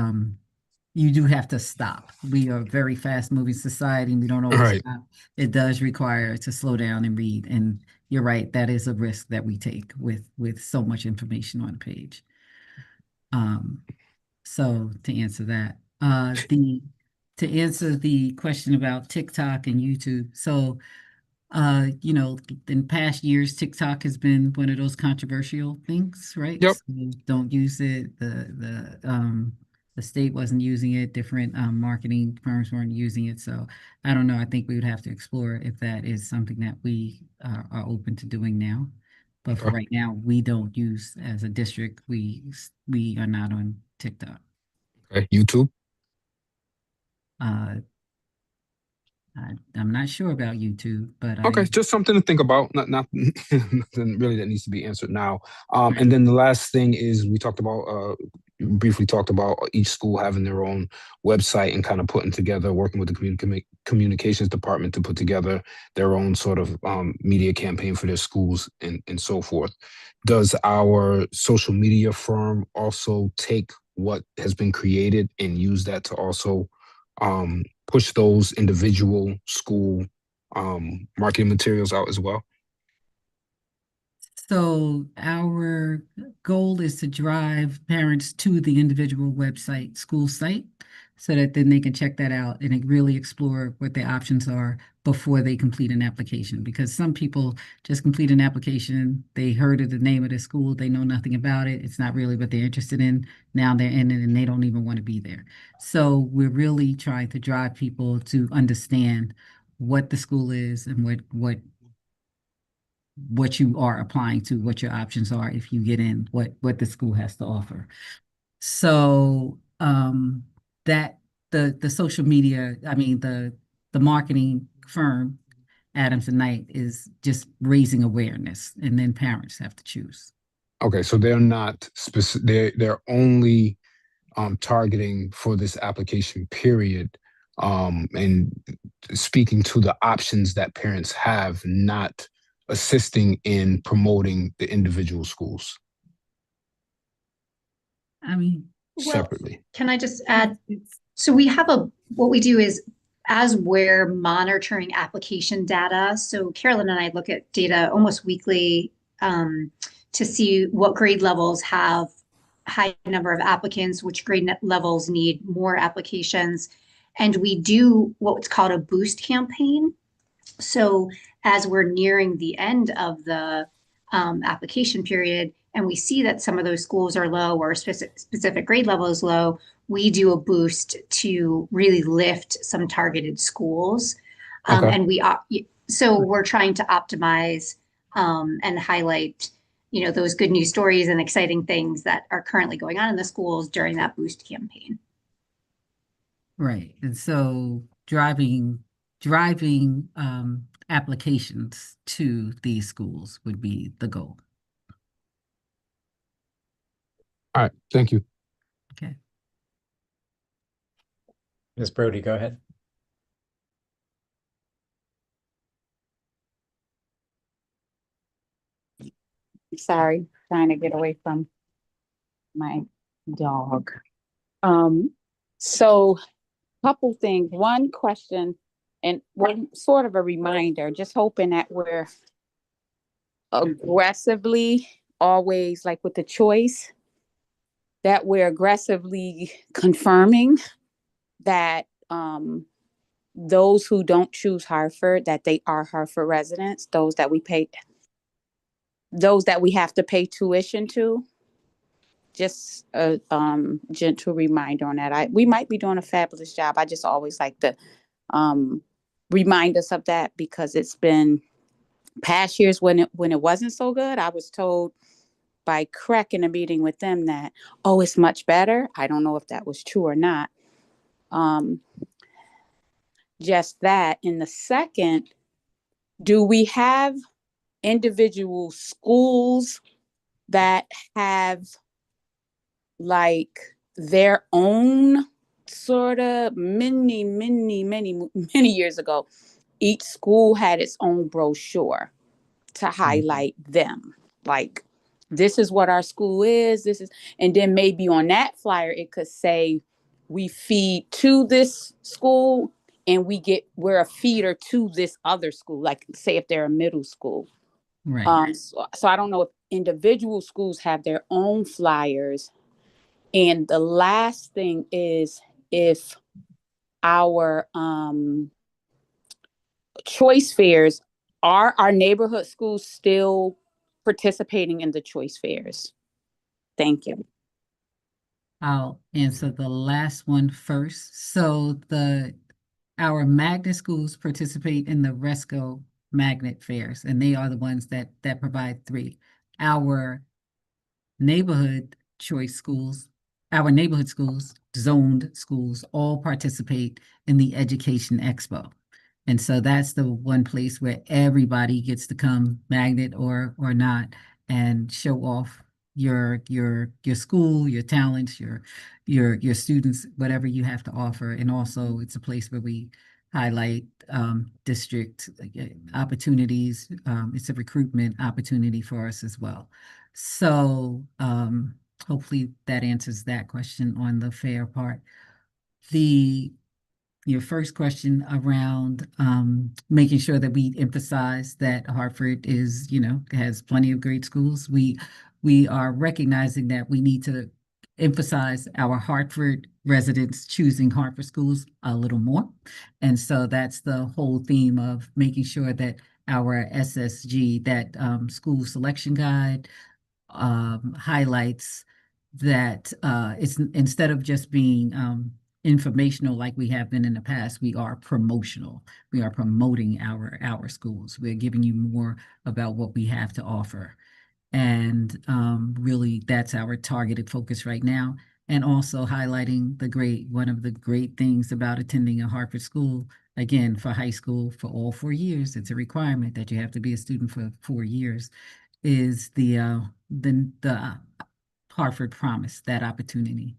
you do have to stop. We are a very fast moving society and we don't always Right. stop. It does require to slow down and read. And you're right, that is a risk that we take with so much information on a page. So to answer that, to answer the question about TikTok and YouTube. So in past years, TikTok has been one of those controversial things, right? Yep. So don't use it. The state wasn't using it. Different marketing firms weren't using it. So I don't know. I think we would have to explore if that is something that we are open to doing now. But for Okay. right now, we don't use as a district. We are not on TikTok. Okay. YouTube. Uh, I'm not sure about YouTube, but Okay, I just something to think about. Not nothing really that needs to be answered now. right. And then the last thing is we talked about briefly talked about each school having their own website and kind of putting together, working with the communications department to put together their own sort of media campaign for their schools and so forth. Does our social media firm also take what has been created and use that to also push those individual school marketing materials out as well? So our goal is to drive parents to the individual website, school site, so that then they can check that out and really explore what their options are before they complete an application. Because some people just complete an application, they heard of the name of the school, they know nothing about it, it's not really what they're interested in. Now they're in it and they don't even want to be there. So we're really trying to drive people to understand what the school is and what you are applying to, what your options are if you get in, what the school has to offer. So that the social media, I mean the marketing firm, Adams and Knight, is just raising awareness, and then parents have to choose. Okay, so they're not specific. They're only targeting for this application period, and speaking to the options that parents have, not assisting in promoting the individual schools I mean, Well, separately. can I just add? So we have what we do is as we're monitoring application data. So Carolyn and I look at data almost weekly to see what grade levels have high number of applicants, which grade levels need more applications. And we do what's called a boost campaign. So as we're nearing the end of the application period, and we see that some of those schools are low or a specific grade level is low, we do a boost to really lift some targeted schools. Okay. And so we're trying to optimize and highlight, those good news stories and exciting things that are currently going on in the schools during that boost campaign. right. And so driving applications to these schools would be the goal. All right, thank you. Okay. Ms. Brody, go ahead. Sorry, trying to get away from my dog. So couple things. One question and one sort of a reminder, just hoping that we're aggressively always, like with the choice, that we're aggressively confirming that those who don't choose Hartford, that they are Hartford residents, those that we have to pay tuition to. Just a gentle reminder on that. We might be doing a fabulous job. I just always like to remind us of that, because it's been past years when it wasn't so good. I was told by Craig in a meeting with them that, oh, it's much better. I don't know if that was true or not. Just that. In the second, do we have individual schools that have like their own sort of many years ago, each school had its own brochure to highlight them. Like, this is what our school is. And then maybe on that flyer, it could say, we feed to this school and we're a feeder to this other school. Like, say if they're a middle school. Right. So I don't know if individual schools have their own flyers. And the last thing is, if our choice fairs, are our neighborhood schools still participating in the choice fairs? Thank you. I'll answer the last one first. So our magnet schools participate in the RESCO magnet fairs, and they are the ones that provide 3. Our neighborhood choice schools, our neighborhood schools, zoned schools, all participate in the Education Expo. And so that's the one place where everybody gets to come, magnet or not, and show off your school, your talents, your students, whatever you have to offer. And also it's a place where we highlight district opportunities. It's a recruitment opportunity for us as well. So hopefully that answers that question on the fair part. Your first question around making sure that we emphasize that Hartford has plenty of great schools. We are recognizing that we need to emphasize our Hartford residents choosing Hartford schools a little more. And so that's the whole theme of making sure that our SSG, that school selection guide, highlights that it's instead of just being informational like we have been in the past, we are promotional. We are promoting our schools. We're giving you more about what we have to offer. And really, that's our targeted focus right now. And also highlighting one of the great things about attending a Hartford school, again, for high school, for all 4 years, it's a requirement that you have to be a student for 4 years, is the Hartford Promise, that opportunity.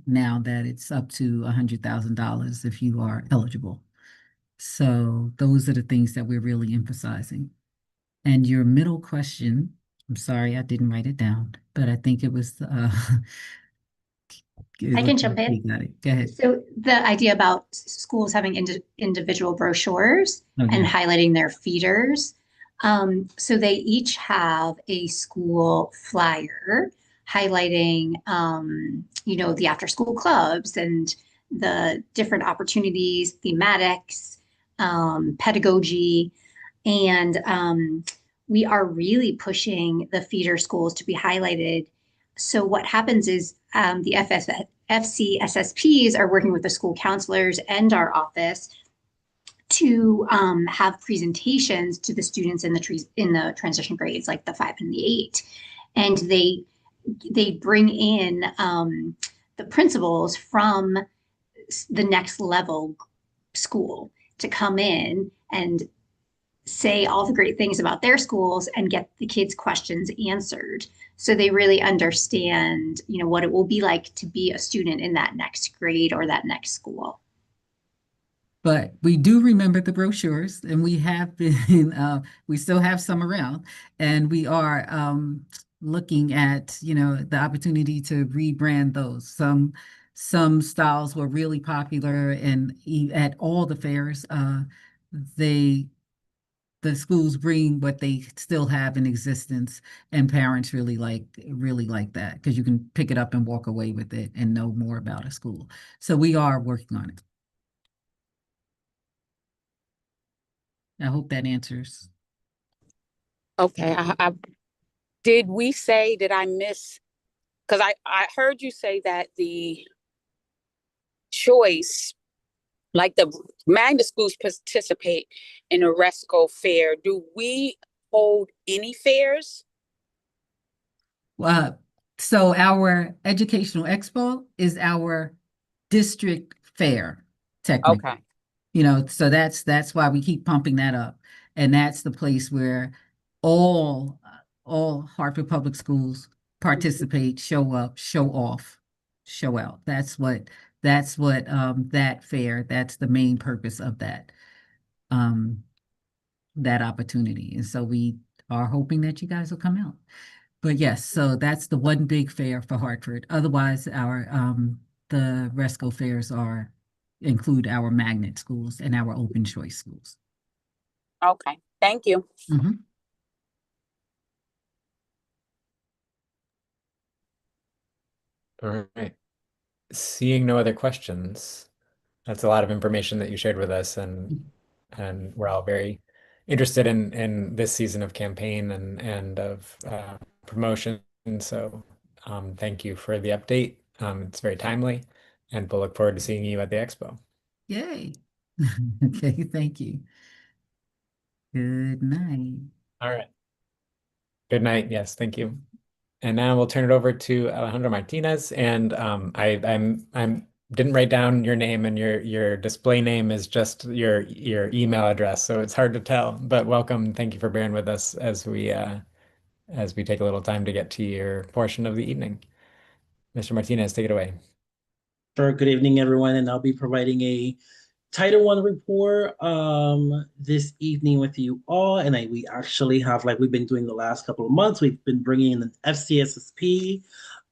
Now that it's up to $100,000 if you are eligible. So those are the things that we're really emphasizing. And your middle question, I'm sorry, I didn't write it down, but I think it was I can jump in. Got it. Go ahead. So the idea about schools having individual brochures and highlighting their feeders. So they each have a school flyer highlighting, the after school clubs and the different opportunities, thematics, pedagogy. And we are really pushing the feeder schools to be highlighted. So what happens is the FC SSPs are working with the school counselors and our office to have presentations to the students in the transition grades, like the 5 and the 8. And they bring in the principals from the next level school to come in and say all the great things about their schools and get the kids' questions answered. So they really understand, what it will be like to be a student in that next grade or that next school. But we do remember the brochures, and we have been, we still have some around, and we are looking at, the opportunity to rebrand those. Some styles were really popular, and at all the fairs, the schools bring what they still have in existence, and parents really like that, because you can pick it up and walk away with it and know more about a school. So we are working on it. I hope that answers. Okay. Did we say, did I miss? Because I heard you say that the choice, like the magnet schools participate in a RESCO fair. Do we hold any fairs? So our educational expo is our district fair, technically. Okay. You know, so that's why we keep pumping that up. And that's the place where all Hartford Public Schools participate, show up, show off, show out. That's what that fair, that's the main purpose of that opportunity. And so we are hoping that you guys will come out. But yes, so that's the one big fair for Hartford. Otherwise, our the RESCO fairs include our magnet schools and our open choice schools. Okay. Thank you. Mhm. All right. Seeing no other questions, that's a lot of information that you shared with us, and we're all very interested in this season of campaign and of promotion. So thank you for the update. It's very timely, and we'll look forward to seeing you at the expo. Yay. Okay, thank you. Good night. All right. Good night. Yes, thank you. And now we'll turn it over to Alejandro Martinez. And I'm didn't write down your name, and your display name is just your email address, so it's hard to tell. But welcome. Thank you for bearing with us as we take a little time to get to your portion of the evening. Mr. Martinez, take it away. Sure. Good evening, everyone, and I'll be providing a Title I report this evening with you all. And we actually have, like we've been doing the last couple of months, we've been bringing in an FCSSP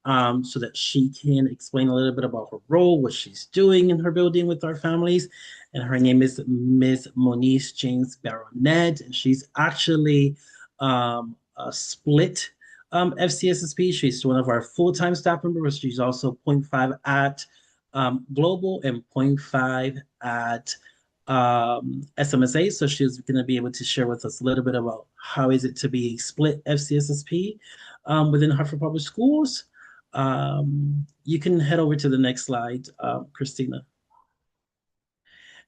so that she can explain a little bit about her role, what she's doing in her building with our families. And her name is Ms. Monish James Baronet, and she's actually a split FCSSP. She's one of our full-time staff members. She's also 0.5 at Global and 0.5 at SMSA. So she's going to be able to share with us a little bit about how is it to be a split FCSSP within Hartford Public Schools. You can head over to the next slide, Christina.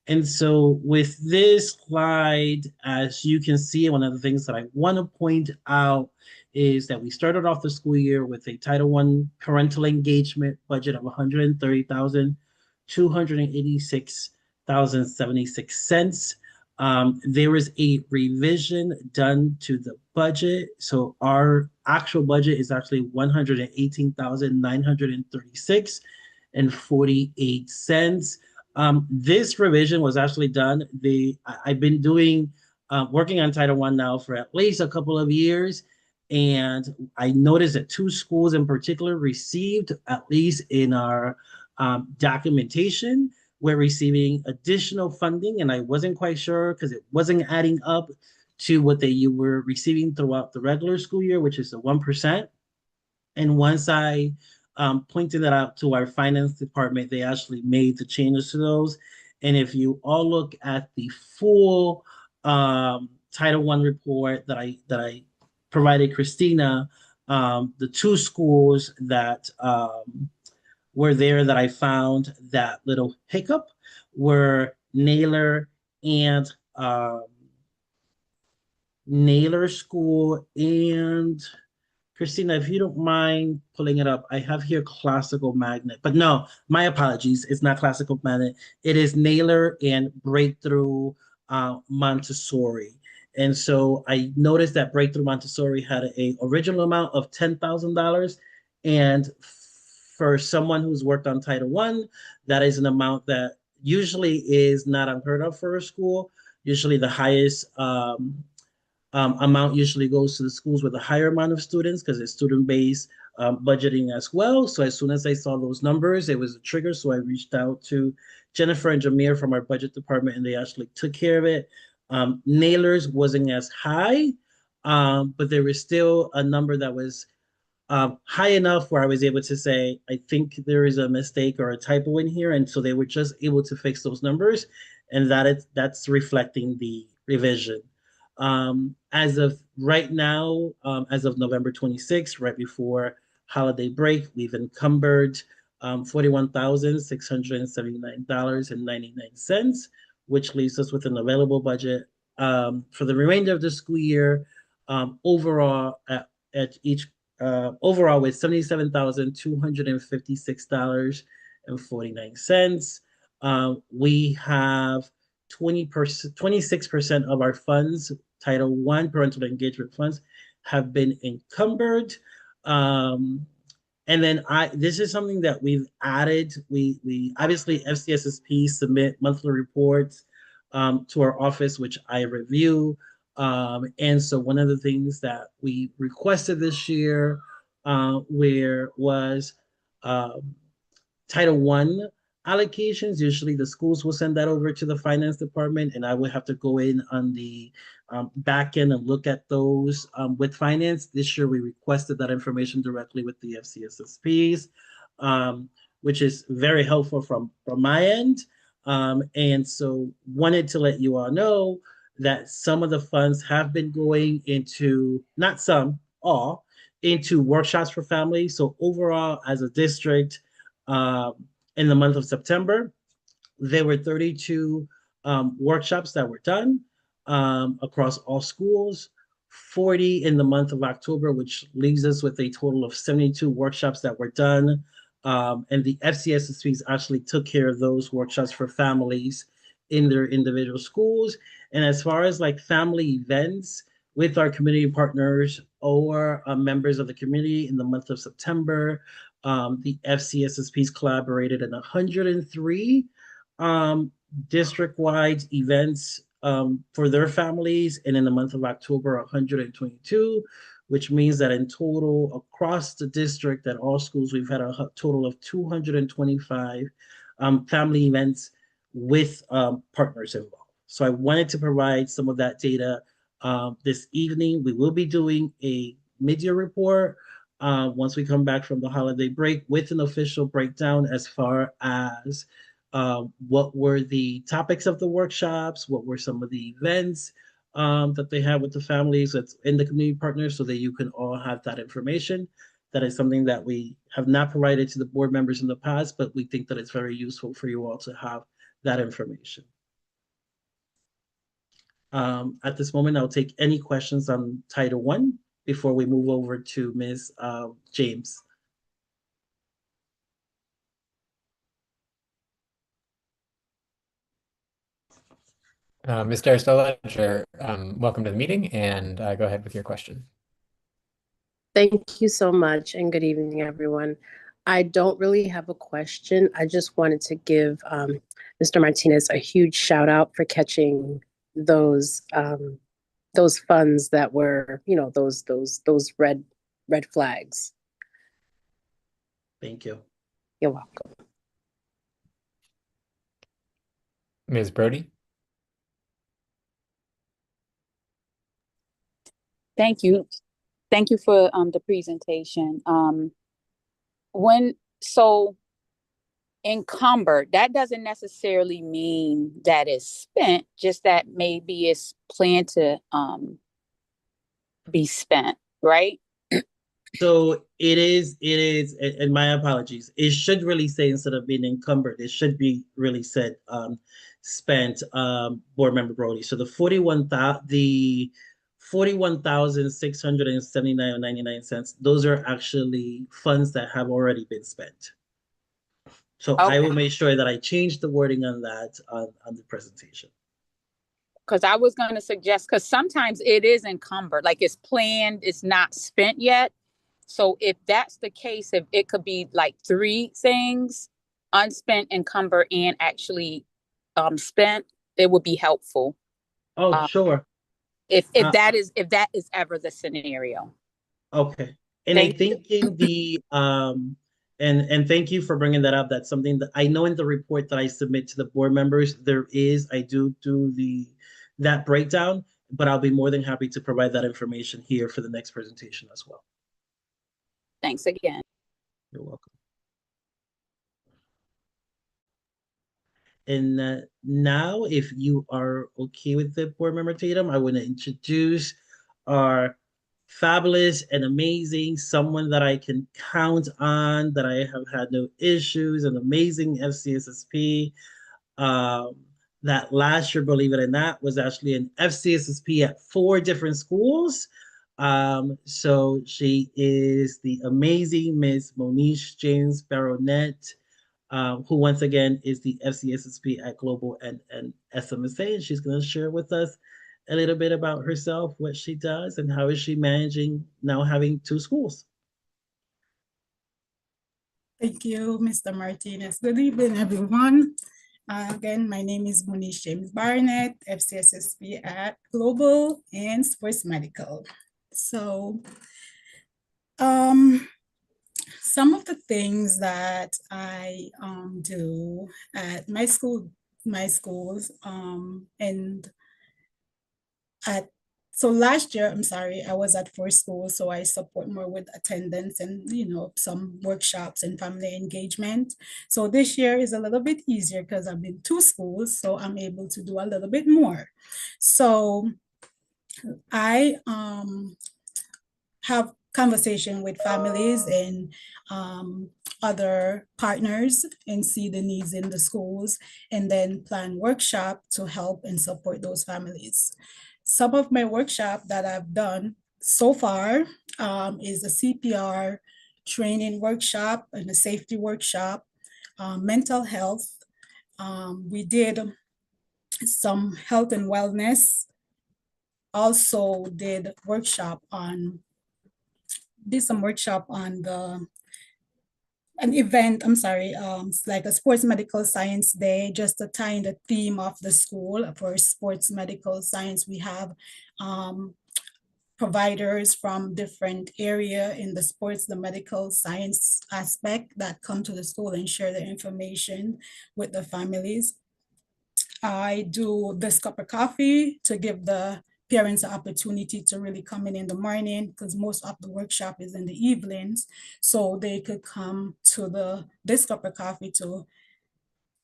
And so with this slide, as you can see, one of the things that I want to point out is that we started off the school year with a Title I parental engagement budget of $130,286.76. There was a revision done to the budget. So our actual budget is actually $118,936.48. This revision was actually done. I've been working on Title I now for at least a couple of years, and I noticed that two schools in particular received, at least in our documentation, were receiving additional funding, and I wasn't quite sure because it wasn't adding up to what you were receiving throughout the regular school year, which is the 1%. And once I pointed that out to our finance department, they actually made the changes to those. And if you all look at the full Title I report that I provided Christina, the two schools that were there that I found that little hiccup were Naylor and Naylor School and Christina, if you don't mind pulling it up, I have here Classical Magnet, but no, my apologies. It's not Classical Magnet. It is Naylor and Breakthrough Montessori. And so I noticed that Breakthrough Montessori had an original amount of $10,000. And for someone who's worked on Title I, that is an amount that usually is not unheard of for a school. Usually the highest amount usually goes to the schools with a higher amount of students because it's student-based budgeting as well. So as soon as I saw those numbers, it was a trigger. So I reached out to Jennifer and Jameer from our budget department, and they actually took care of it. Naylor's wasn't as high, but there was still a number that was high enough where I was able to say, I think there is a mistake or a typo in here. And so they were just able to fix those numbers. And that's reflecting the revision. As of right now, as of November 26th, right before holiday break, we've encumbered $41,679.99, which leaves us with an available budget for the remainder of the school year, overall at each overall with $77,256.49. We have 26% of our funds, Title I parental engagement funds, have been encumbered. And then this is something that we've added. We obviously FCSSP submit monthly reports to our office, which I review. And so one of the things that we requested this year was Title I allocations. Usually the schools will send that over to the finance department, and I would have to go in on the back end and look at those with finance. This year we requested that information directly with the FCSSPs, which is very helpful from my end. And so wanted to let you all know that some of the funds have been going into, not some, all, into workshops for families. So overall, as a district, in the month of September, there were 32 workshops that were done across all schools, 40 in the month of October, which leaves us with a total of 72 workshops that were done. And the FCSSPs actually took care of those workshops for families in their individual schools. And as far as like family events with our community partners or members of the community in the month of September, the FCSSPs collaborated in 103 district-wide events for their families, and in the month of October, 122, which means that in total across the district at all schools, we've had a total of 225 family events with partners involved. So I wanted to provide some of that data this evening. We will be doing a mid-year report once we come back from the holiday break with an official breakdown as far as what were the topics of the workshops, what were some of the events that they had with the families that's in the community partners, so that you can all have that information. That is something that we have not provided to the board members in the past, but we think that it's very useful for you all to have that information. At this moment, I'll take any questions on Title I before we move over to Ms. James. Ms. Daristola, welcome to the meeting, and go ahead with your question. Thank you so much, and good evening, everyone. I don't really have a question. I just wanted to give Mr. Martinez a huge shout out for catching those funds that were, you know, those red flags. Thank you. You're welcome. Ms. Brody? Thank you. Thank you for the presentation. So encumbered, that doesn't necessarily mean that it's spent, just that maybe it's planned to be spent, right? So it is, and my apologies, it should really say, instead of being encumbered, it should be really said spent, board member Brody. So the $41,679.99, those are actually funds that have already been spent. So okay. I will make sure that I change the wording on that on the presentation. Because I was going to suggest, because sometimes it is encumbered, like it's planned, it's not spent yet. So if that's the case, if it could be like three things, unspent, encumbered, and actually spent, it would be helpful. Oh, sure. If that is ever the scenario. Okay. And I think in the and thank you for bringing that up. That's something that I know in the report that I submit to the board members, I do that breakdown, but I'll be more than happy to provide that information here for the next presentation as well. Thanks again. You're welcome. And now, if you are okay with the board member Tatum, I want to introduce our fabulous and amazing, someone that I can count on, that I have had no issues, an amazing FCSSP. Um, that last year, believe it or not, was actually an FCSSP at 4 different schools. So she is the amazing Miss Monish James Baronet, who once again is the FCSSP at Global and SMSA, and she's going to share with us a little bit about herself, what she does, and how is she managing now having 2 schools. Thank you, Mr. Martinez. Good evening, everyone. Again, my name is Monish James Barnett, FCSSP at Global and Sports Medical. So, some of the things that I do at my schools, and so last year, I'm sorry, I was at 4 schools, so I support more with attendance and, some workshops and family engagement. So this year is a little bit easier because I've been 2 schools, so I'm able to do a little bit more. So I have conversation with families and other partners and see the needs in the schools, and then plan workshop to help and support those families. Some of my workshop that I've done so far is a CPR training workshop and a safety workshop, mental health. We did some health and wellness. Also did some workshop on an event, it's like a sports medical science day, just to tie in the theme of the school. For sports medical science, we have providers from different area in the sports, the medical science aspect, that come to the school and share the information with the families. I do this cup of coffee to give the parents the opportunity to really come in the morning, because most of the workshop is in the evenings, so they could come to this cup of coffee to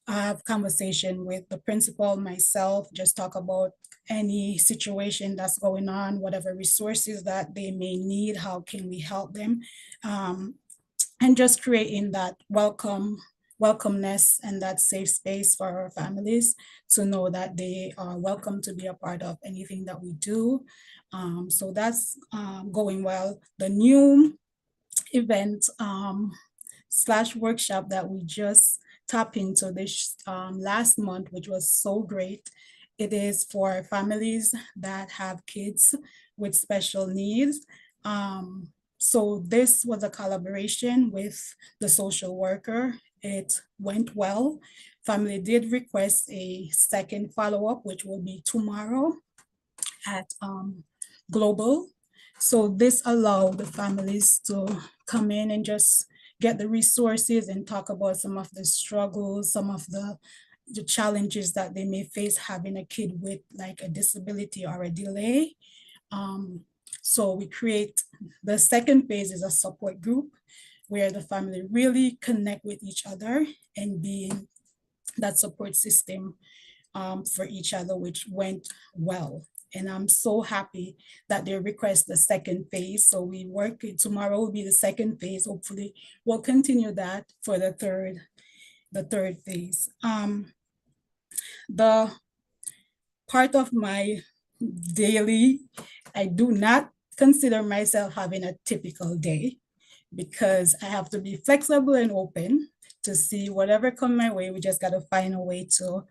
have conversation with the principal, myself, just talk about any situation that's going on, whatever resources that they may need, how can we help them, and just creating that welcomeness and that safe space for our families to know that they are welcome to be a part of anything that we do. So that's going well. The new event / workshop that we just tapped into this last month, which was so great. It is for families that have kids with special needs. So this was a collaboration with the social worker. It went well. Family did request a second follow-up, which will be tomorrow at Global. So this allowed the families to come in and just get the resources and talk about some of the struggles, some of the challenges that they may face having a kid with like a disability or a delay. So we create, the second phase is a support group where the family really connect with each other and be that support system for each other, which went well. And I'm so happy that they request the second phase. So we work, tomorrow will be the second phase. Hopefully we'll continue that for the third phase. The part of my daily, I do not consider myself having a typical day, because I have to be flexible and open to see whatever come my way. We just got to find a way to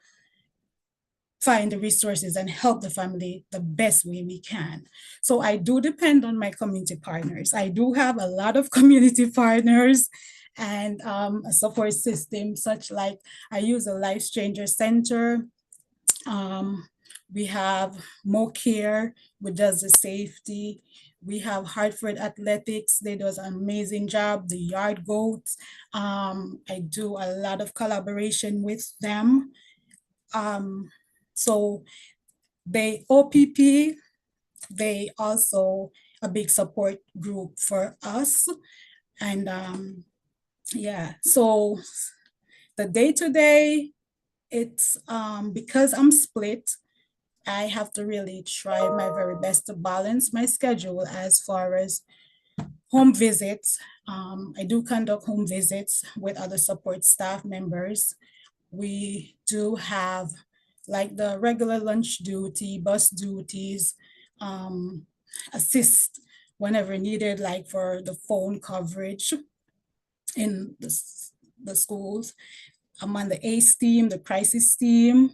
find the resources and help the family the best way we can. So I do depend on my community partners. I do have a lot of community partners and a support system, such like I use a Life Changer Center. We have MoCare, which does the safety. We have Hartford Athletics, they do an amazing job, the Yard Goats. I do a lot of collaboration with them. So they, OPP, they also a big support group for us. And yeah, so the day-to-day it's because I'm split, I have to really try my very best to balance my schedule as far as home visits. I do conduct home visits with other support staff members. We do have like the regular lunch duty, bus duties, assist whenever needed, like for the phone coverage in the schools. I'm on the ACE team, the crisis team.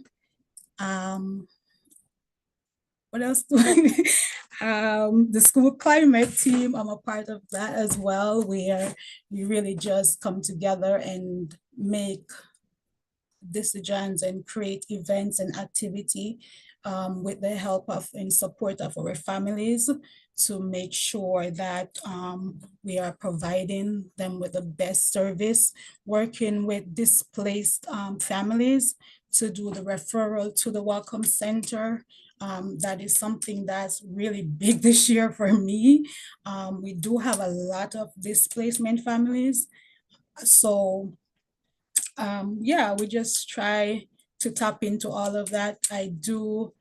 What else do the school climate team, I'm a part of that as well, where we really just come together and make decisions and create events and activity with the help of and support of our families to make sure that we are providing them with the best service, working with displaced families to do the referral to the Welcome Center. That is something that's really big this year for me. We do have a lot of displacement families. So yeah, we just try to tap into all of that. I do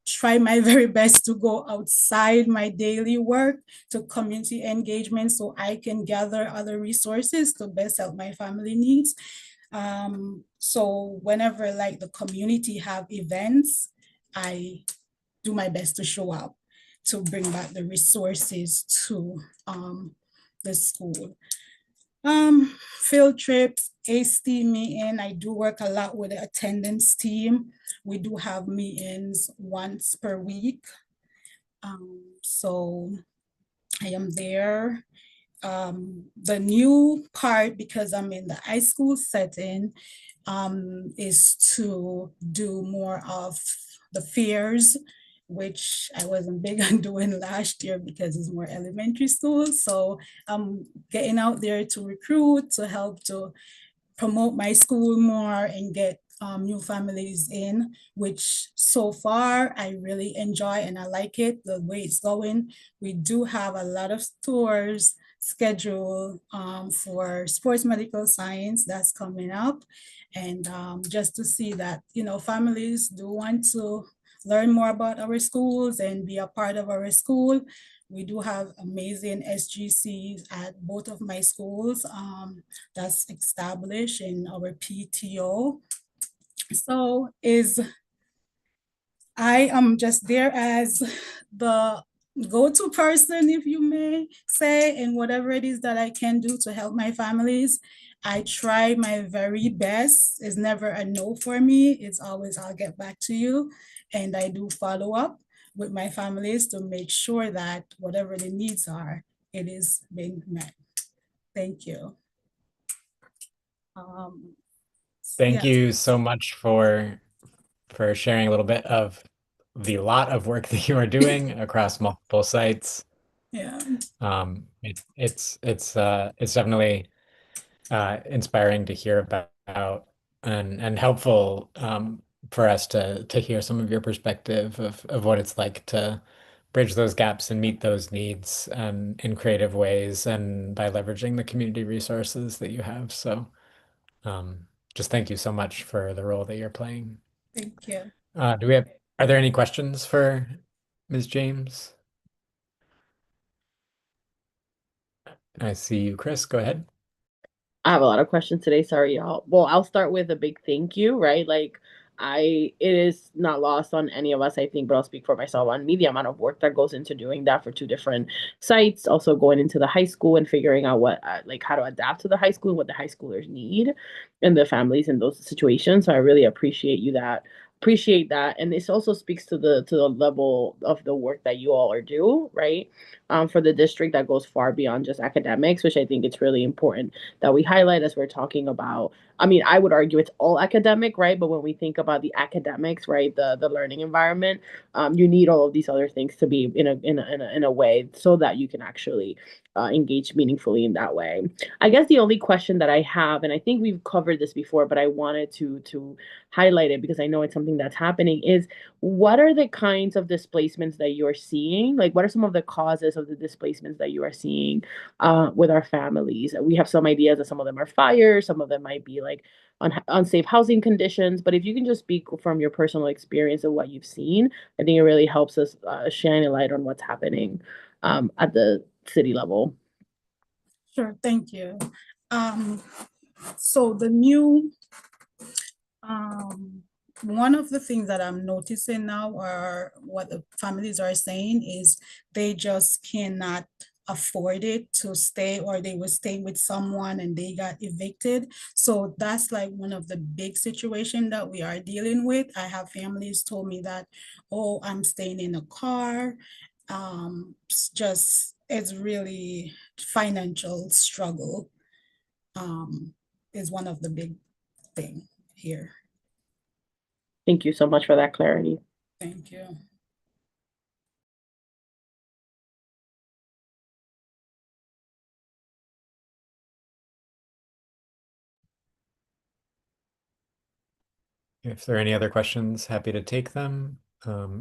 try my very best to go outside my daily work to community engagement so I can gather other resources to best help my family needs. So whenever like the community have events, I do my best to show up to bring back the resources to the school. Field trips, ACE team meeting. I do work a lot with the attendance team. We do have meetings once per week. So I am there. The new part, because I'm in the high school setting, is to do more of the fairs, which I wasn't big on doing last year because it's more elementary school. So I'm getting out there to recruit, to help to promote my school more and get new families in, which so far I really enjoy and I like it, the way it's going. We do have a lot of tours scheduled for sports medical science that's coming up. And just to see that, you know, families do want to learn more about our schools and be a part of our school. We do have amazing SGCs at both of my schools that's established in our PTO. So I am just there as the go-to person, if you may say, and whatever it is that I can do to help my families. I try my very best. It's never a no for me. It's always, I'll get back to you. And I do follow up with my families to make sure that whatever the needs are, it is being met. Thank you. Thank you so much for sharing a little bit of the lot of work that you are doing across multiple sites. Yeah. It's definitely inspiring to hear about and helpful for us to hear some of your perspective of what it's like to bridge those gaps and meet those needs in creative ways and by leveraging the community resources that you have. So just thank you so much for the role that you're playing. Thank you. Are there any questions for Ms. James? I see you, Chris. Go ahead. I have a lot of questions today. Sorry, y'all. Well, I'll start with a big thank you, right? Like, it is not lost on any of us, I think, but I'll speak for myself on me, the amount of work that goes into doing that for 2 different sites, also going into the high school and figuring out what, like, how to adapt to the high school and what the high schoolers need and the families in those situations. So I really appreciate that, and this also speaks to the level of the work that you all are doing, right, for the district that goes far beyond just academics, which I think it's really important that we highlight as we're talking about. I mean, I would argue it's all academic, right? But when we think about the academics, right, the learning environment, you need all of these other things to be in a way so that you can actually engage meaningfully in that way. I guess the only question that I have, and I think we've covered this before, but I wanted to highlight it because I know it's something that's happening, is what are the kinds of displacements that you're seeing? Like, what are some of the causes of the displacements that you are seeing with our families? We have some ideas that some of them are fire, some of them might be like unsafe housing conditions. But if you can just speak from your personal experience of what you've seen, I think it really helps us shine a light on what's happening at the city level. Sure, thank you. So the new, one of the things that I'm noticing now, or what the families are saying, is they just cannot afford it to stay, or they were staying with someone and they got evicted. So that's like one of the big situations that we are dealing with. I have families told me that, oh, I'm staying in a car. It's really financial struggle is one of the big thing here. Thank you so much for that clarity. Thank you. If there are any other questions, happy to take them.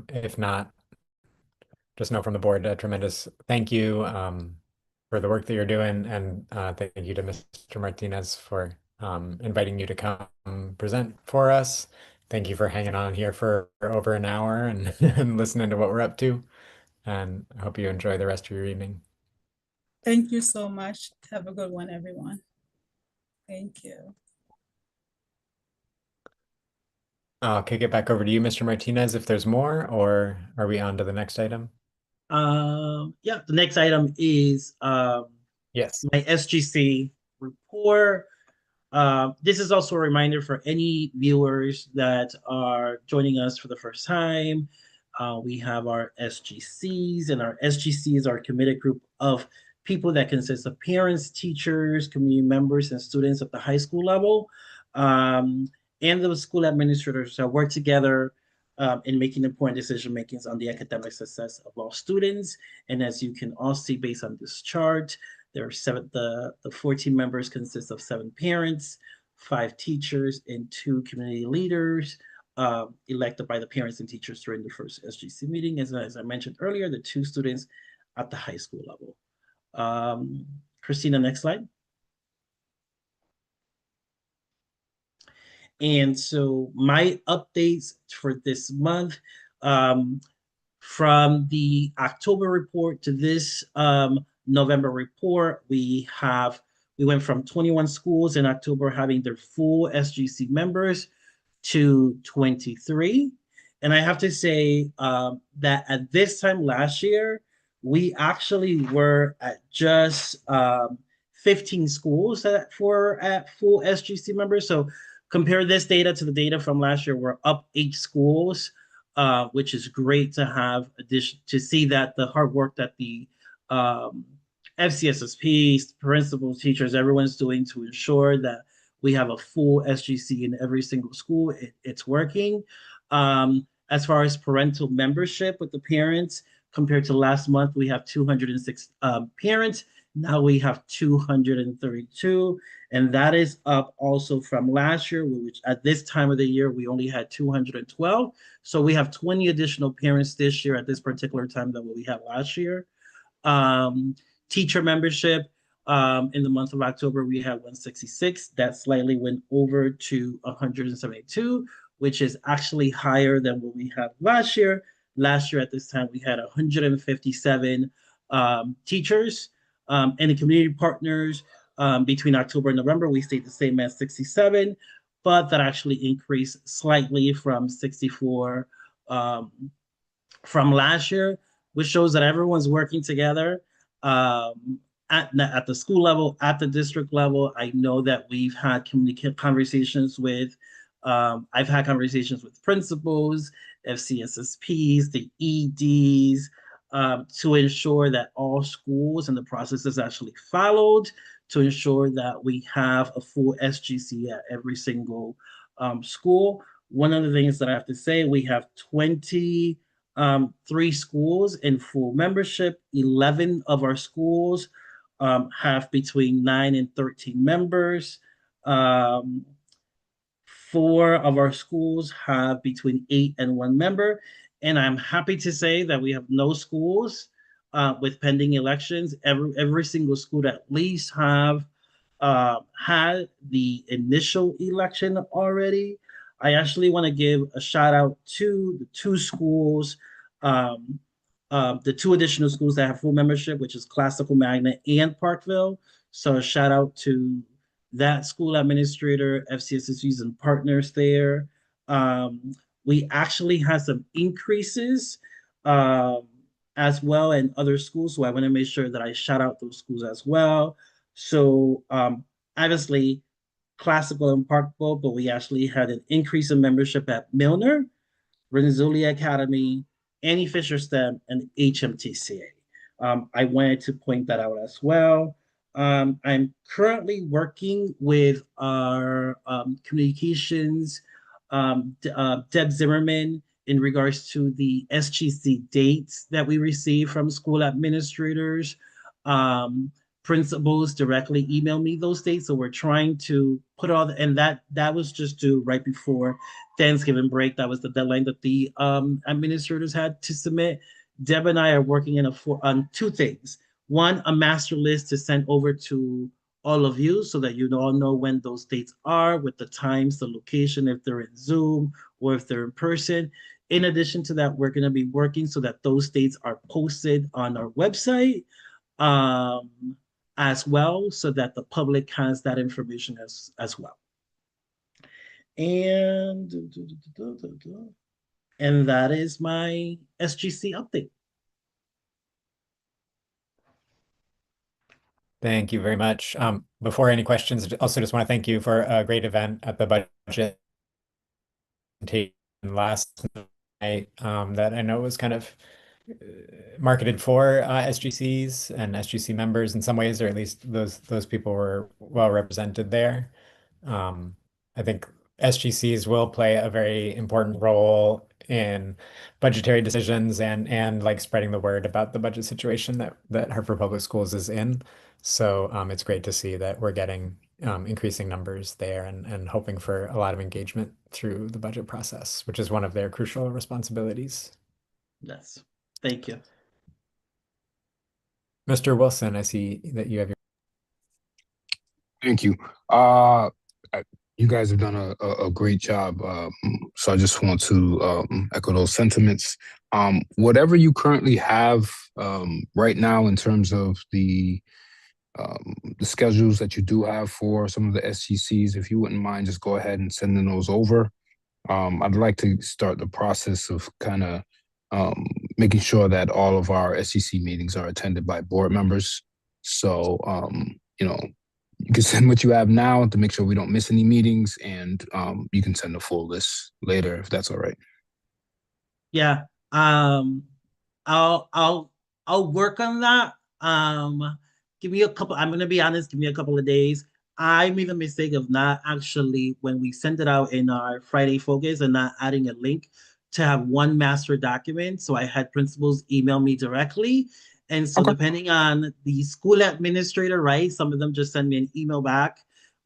If not, just know from the board a tremendous thank you for the work that you're doing, and thank you to Mr. Martinez for inviting you to come present for us. Thank you for hanging on here for over an hour and, and listening to what we're up to. And I hope you enjoy the rest of your evening. Thank you so much. Have a good one, everyone. Thank you. I'll kick it back over to you, Mr. Martinez, if there's more, or are we on to the next item? Yeah, the next item is yes, my SGC report. This is also a reminder for any viewers that are joining us for the first time. We have our SGCs, and our SGCs are a committed group of people that consist of parents, teachers, community members, and students at the high school level, and the school administrators that work together in making important decision makings on the academic success of all students. And as you can all see based on this chart, there are the 14 members consist of 7 parents, 5 teachers, and 2 community leaders elected by the parents and teachers during the first SGC meeting. As I mentioned earlier, the 2 students at the high school level. Christina, next slide. And so my updates for this month, from the October report to this November report, we went from 21 schools in October having their full SGC members to 23. And I have to say that at this time last year, we actually were at just 15 schools that were at full SGC members. So compare this data to the data from last year, we're up 8 schools, which is great to have to see that the hard work that the FCSSPs, principals, teachers, everyone's doing to ensure that we have a full SGC in every single school. It's working. As far as parental membership with the parents, compared to last month, we have 206 parents. Now we have 232, and that is up also from last year, which at this time of the year, we only had 212. So we have 20 additional parents this year at this particular time than what we had last year. Teacher membership, in the month of October, we had 166. That slightly went over to 172, which is actually higher than what we had last year. Last year at this time, we had 157 teachers. And the community partners, between October and November, we stayed the same as 67, but that actually increased slightly from 64 from last year, which shows that everyone's working together at the school level, at the district level. I know that we've had conversations with, I've had conversations with principals, FCSSPs, the EDs, to ensure that all schools and the process is actually followed, to ensure that we have a full SGC at every single school. One of the things that I have to say, we have 23 schools in full membership. 11 of our schools have between 9 and 13 members. 4 of our schools have between 8 and 1 member. And I'm happy to say that we have no schools with pending elections. Every single school at least have had the initial election already. I actually want to give a shout out to the two schools, the two additional schools that have full membership, which is Classical Magnet and Parkville. So a shout out to that school administrator, FCSSUs and partners there. We actually had some increases as well in other schools. So I want to make sure that I shout out those schools as well. So obviously Classical and Parkville, but we actually had an increase in membership at Milner, Renzulli Academy, Annie Fisher STEM, and HMTCA. I wanted to point that out as well. I'm currently working with our communications, Deb Zimmerman, in regards to the SGC dates that we receive from school administrators. Principals directly email me those dates, so we're trying to put all the, and that was just due right before Thanksgiving break. That was the deadline that the administrators had to submit. Deb and I are working on two things. One, a master list to send over to all of you so that you all know when those dates are, with the times, the location, if they're in Zoom or if they're in person. In addition to that, we're going to be working so that those dates are posted on our website as well, so that the public has that information as well. And that is my SGC update. Thank you very much. Before any questions, I also just want to thank you for a great event at the budget last night that I know was kind of marketed for SGCs and SGC members in some ways, or at least those people were well represented there. I think SGCs will play a very important role in budgetary decisions and like spreading the word about the budget situation that Hartford Public Schools is in. So it's great to see that we're getting increasing numbers there and hoping for a lot of engagement through the budget process, which is one of their crucial responsibilities. Yes, thank you. Mr. Wilson, I see that you have your. Thank you. You guys have done a great job. So I just want to echo those sentiments. Whatever you currently have right now in terms of the schedules that you do have for some of the SGCs, if you wouldn't mind, just go ahead and sending those over. I'd like to start the process of kind of making sure that all of our SGC meetings are attended by board members. So, you can send what you have now to make sure we don't miss any meetings, and you can send a full list later if that's all right. Yeah, I'll work on that. Give me a couple. I'm gonna be honest. Give me a couple of days. I made the mistake of not actually, when we sent it out in our Friday focus, and not adding a link to have one master document. So I had principals email me directly. And so depending on the school administrator, right? Some of them just send me an email back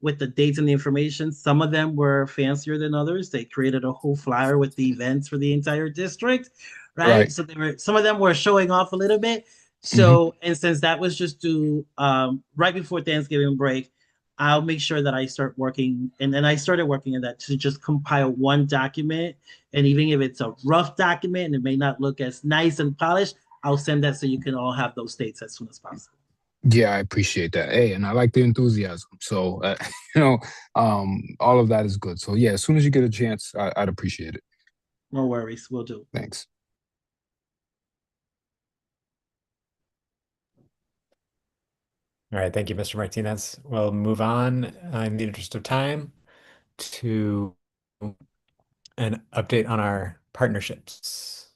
with the dates and the information. Some of them were fancier than others. They created a whole flyer with the events for the entire district, right? So some of them were showing off a little bit. So, and since that was just due right before Thanksgiving break, I'll make sure that I start working, and then I started working on that to just compile one document. And even if it's a rough document and it may not look as nice and polished, I'll send that so you can all have those dates as soon as possible. Yeah, I appreciate that. Hey, and I like the enthusiasm. So, all of that is good. So yeah, as soon as you get a chance, I'd appreciate it. No worries, we'll do. Thanks. All right, thank you, Mr. Martinez. We'll move on in the interest of time to an update on our partnerships.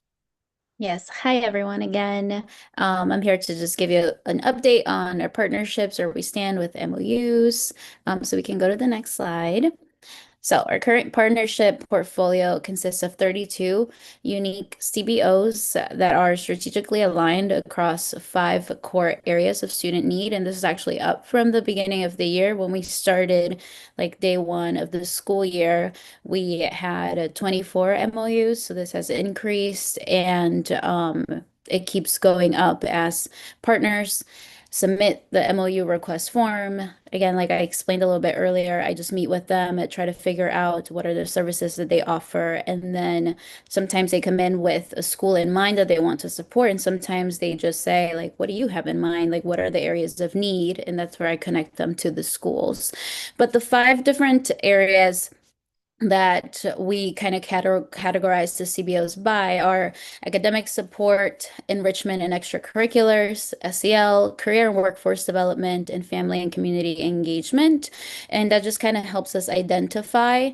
Yes. Hi, everyone, again. I'm here to just give you an update on our partnerships, where we stand with MOUs. So we can go to the next slide. So our current partnership portfolio consists of 32 unique CBOs that are strategically aligned across 5 core areas of student need. And this is actually up from the beginning of the year. When we started, like day one of the school year, we had 24 MOUs. So this has increased, and it keeps going up as partners submit the MOU request form. Again, like I explained a little bit earlier, I just meet with them and try to figure out what are the services that they offer. And then sometimes they come in with a school in mind that they want to support. And sometimes they just say, like, what do you have in mind? Like, what are the areas of need? And that's where I connect them to the schools. But the 5 different areas that we kind of categorize the CBOs by are academic support, enrichment and extracurriculars, SEL, career and workforce development, and family and community engagement. And that just kind of helps us identify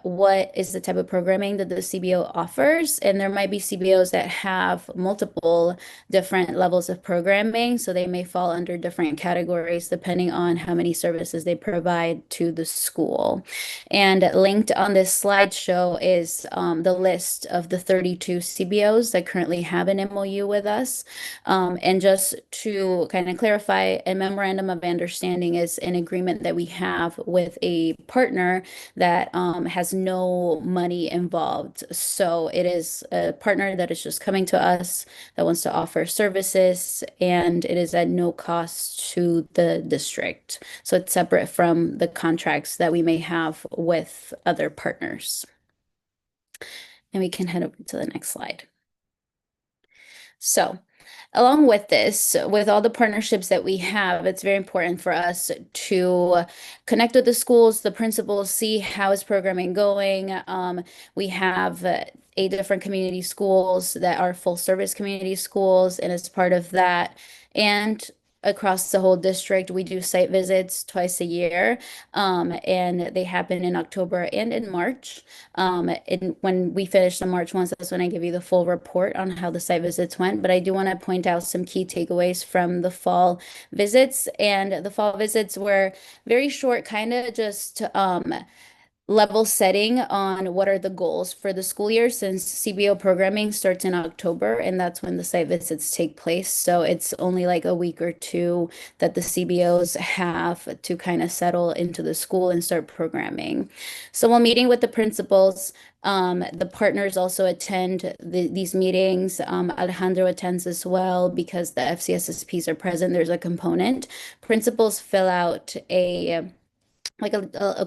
what is the type of programming that the CBO offers. And there might be CBOs that have multiple different levels of programming, so they may fall under different categories depending on how many services they provide to the school. And linked on this slideshow is the list of the 32 CBOs that currently have an MOU with us. And just to kind of clarify, a memorandum of understanding is an agreement that we have with a partner that has no money involved. So it is a partner that is just coming to us that wants to offer services, and it is at no cost to the district. So it's separate from the contracts that we may have with other partners. And we can head over to the next slide. So along with this, with all the partnerships that we have, it's very important for us to connect with the schools, the principals, see how is programming going. We have 8 different community schools that are full service community schools, and as part of that, and across the whole district, we do site visits twice a year, and they happen in October and in March. And when we finish the March ones, that's when I give you the full report on how the site visits went. But I do want to point out some key takeaways from the fall visits. And the fall visits were very short, kind of just level setting on what are the goals for the school year, since CBO programming starts in October and that's when the site visits take place. So it's only like a week or 2 that the CBOs have to kind of settle into the school and start programming. So while meeting with the principals, the partners also attend these meetings. Alejandro attends as well because the FCSSPs are present. There's a component. Principals fill out a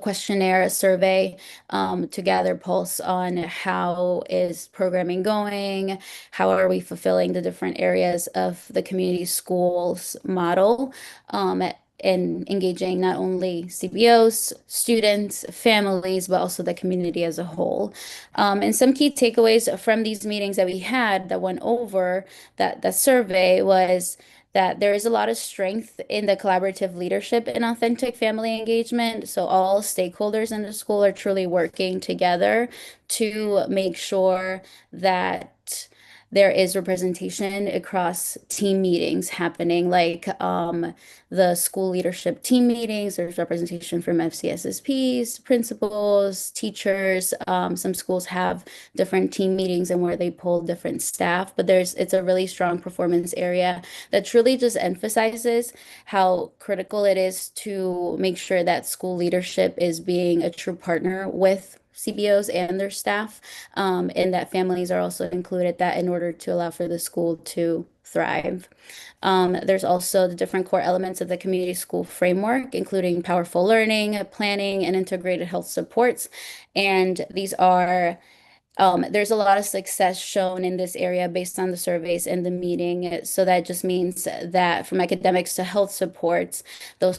questionnaire, a survey, to gather pulse on how is programming going, how are we fulfilling the different areas of the community schools model, and engaging not only CBOs, students, families, but also the community as a whole. And some key takeaways from these meetings that we had that went over that survey was that there is a lot of strength in the collaborative leadership and authentic family engagement. So all stakeholders in the school are truly working together to make sure that there is representation across team meetings happening, like the school leadership team meetings. There's representation from FCSSPs, principals, teachers. Some schools have different team meetings and where they pull different staff, but it's a really strong performance area that truly just emphasizes how critical it is to make sure that school leadership is being a true partner with CBOs and their staff, and that families are also included, that in order to allow for the school to thrive. There's also the different core elements of the community school framework, including powerful learning, planning, and integrated health supports. And these are there's a lot of success shown in this area based on the surveys and the meeting. So that just means that from academics to health supports,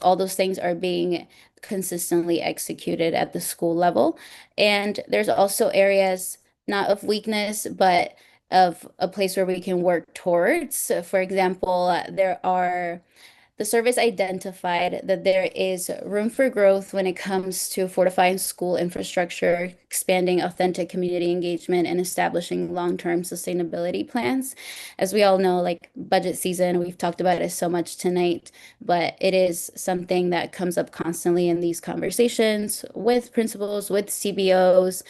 all those things are being consistently executed at the school level. And there's also areas not of weakness, but of a place where we can work towards. So for example, the service identified that there is room for growth when it comes to fortifying school infrastructure, expanding authentic community engagement, and establishing long-term sustainability plans. As we all know, like budget season, we've talked about it so much tonight, but it is something that comes up constantly in these conversations with principals, with CBOs.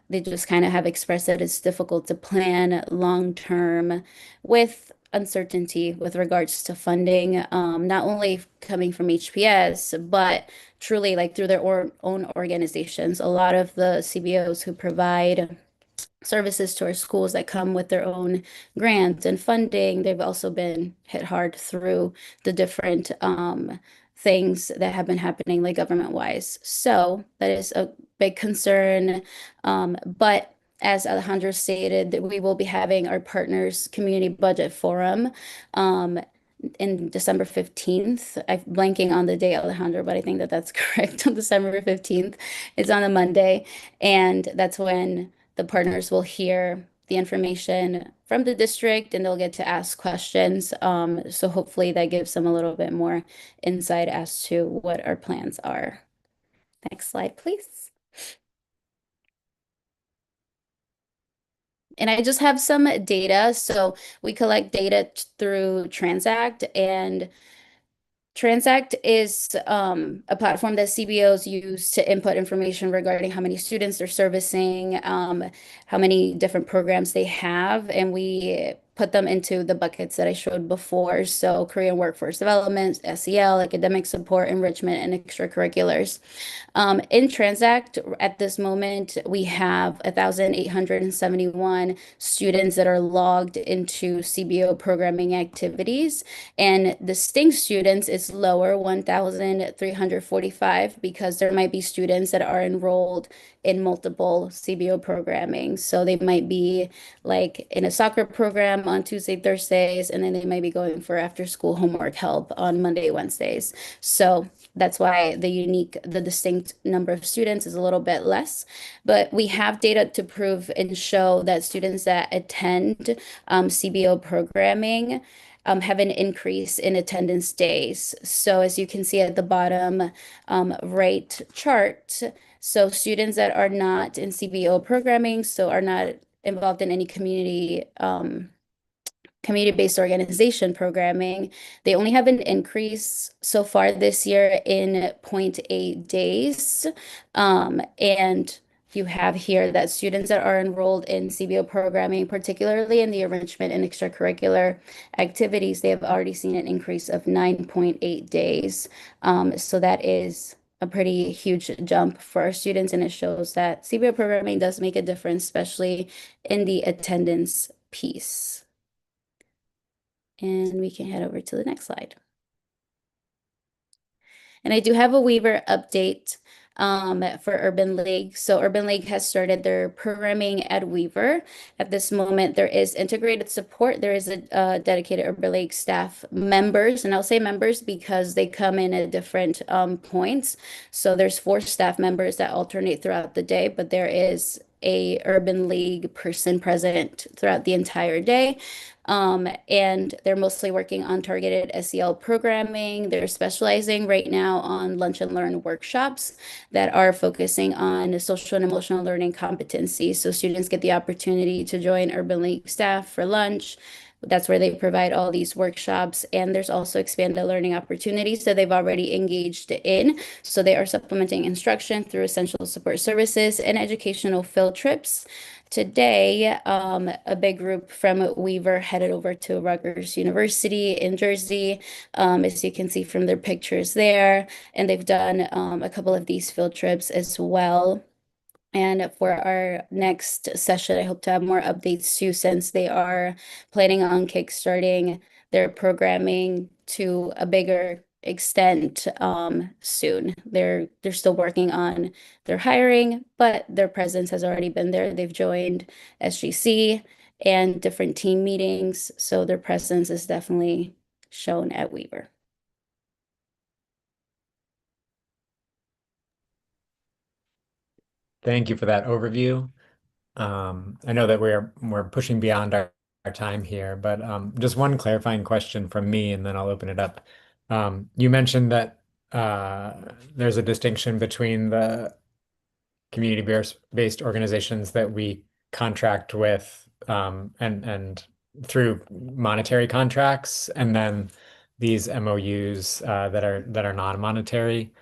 They just kind of have expressed that it's difficult to plan long-term with uncertainty with regards to funding, not only coming from HPS, but truly like through their own organizations. A lot of the CBOs who provide services to our schools that come with their own grants and funding. They've also been hit hard through the different things that have been happening, like government-wise. So that is a big concern. But as Alejandro stated, that we will be having our partners community budget forum in December 15th. I'm blanking on the day, Alejandro, but I think that that's correct. On December 15th. It's on a Monday. And that's when the partners will hear the information from the district and they'll get to ask questions. So hopefully that gives them a little bit more insight as to what our plans are. Next slide, please. And I just have some data. So we collect data through Transact, and Transact is a platform that CBOs use to input information regarding how many students they're servicing, how many different programs they have, and we put them into the buckets that I showed before. So Korean workforce development, SEL, academic support, enrichment, and extracurriculars. In Transact, at this moment, we have 1,871 students that are logged into CBO programming activities, and the STING students is lower, 1,345, because there might be students that are enrolled in multiple CBO programming. So they might be like in a soccer program on Tuesday, Thursdays, and then they might be going for after school homework help on Monday, Wednesdays. So that's why the distinct number of students is a little bit less. But we have data to prove and show that students that attend CBO programming have an increase in attendance days. So as you can see at the bottom right chart, so students that are not in CBO programming, so are not involved in any community-based organization programming, they only have an increase so far this year in 0.8 days. And you have here that students that are enrolled in CBO programming, particularly in the enrichment and extracurricular activities, they have already seen an increase of 9.8 days. So that is a pretty huge jump for our students, and it shows that CBO programming does make a difference, especially in the attendance piece. And we can head over to the next slide. And I do have a Weaver update for Urban League. So Urban League has started their programming at Weaver. At this moment, there is integrated support. There is a dedicated Urban League staff members, and I'll say members because they come in at different points. So there's 4 staff members that alternate throughout the day, but there is a Urban League person present throughout the entire day. And they're mostly working on targeted SEL programming. They're specializing right now on lunch and learn workshops that are focusing on social and emotional learning competencies. So students get the opportunity to join Urban League staff for lunch. That's where they provide all these workshops. And there's also expanded learning opportunities that they've already engaged in. So they are supplementing instruction through essential support services and educational field trips. Today, a big group from Weaver headed over to Rutgers University in Jersey, as you can see from their pictures there. And they've done a couple of these field trips as well. And for our next session, I hope to have more updates too, since they are planning on kickstarting their programming to a bigger extent soon. They're still working on their hiring, but their presence has already been there. They've joined SGC and different team meetings, so their presence is definitely shown at Weaver. Thank you for that overview. I know that we're pushing beyond our time here, but just one clarifying question from me, and then I'll open it up. You mentioned that there's a distinction between the community-based organizations that we contract with and through monetary contracts, and then these MOUs that are non-monetary.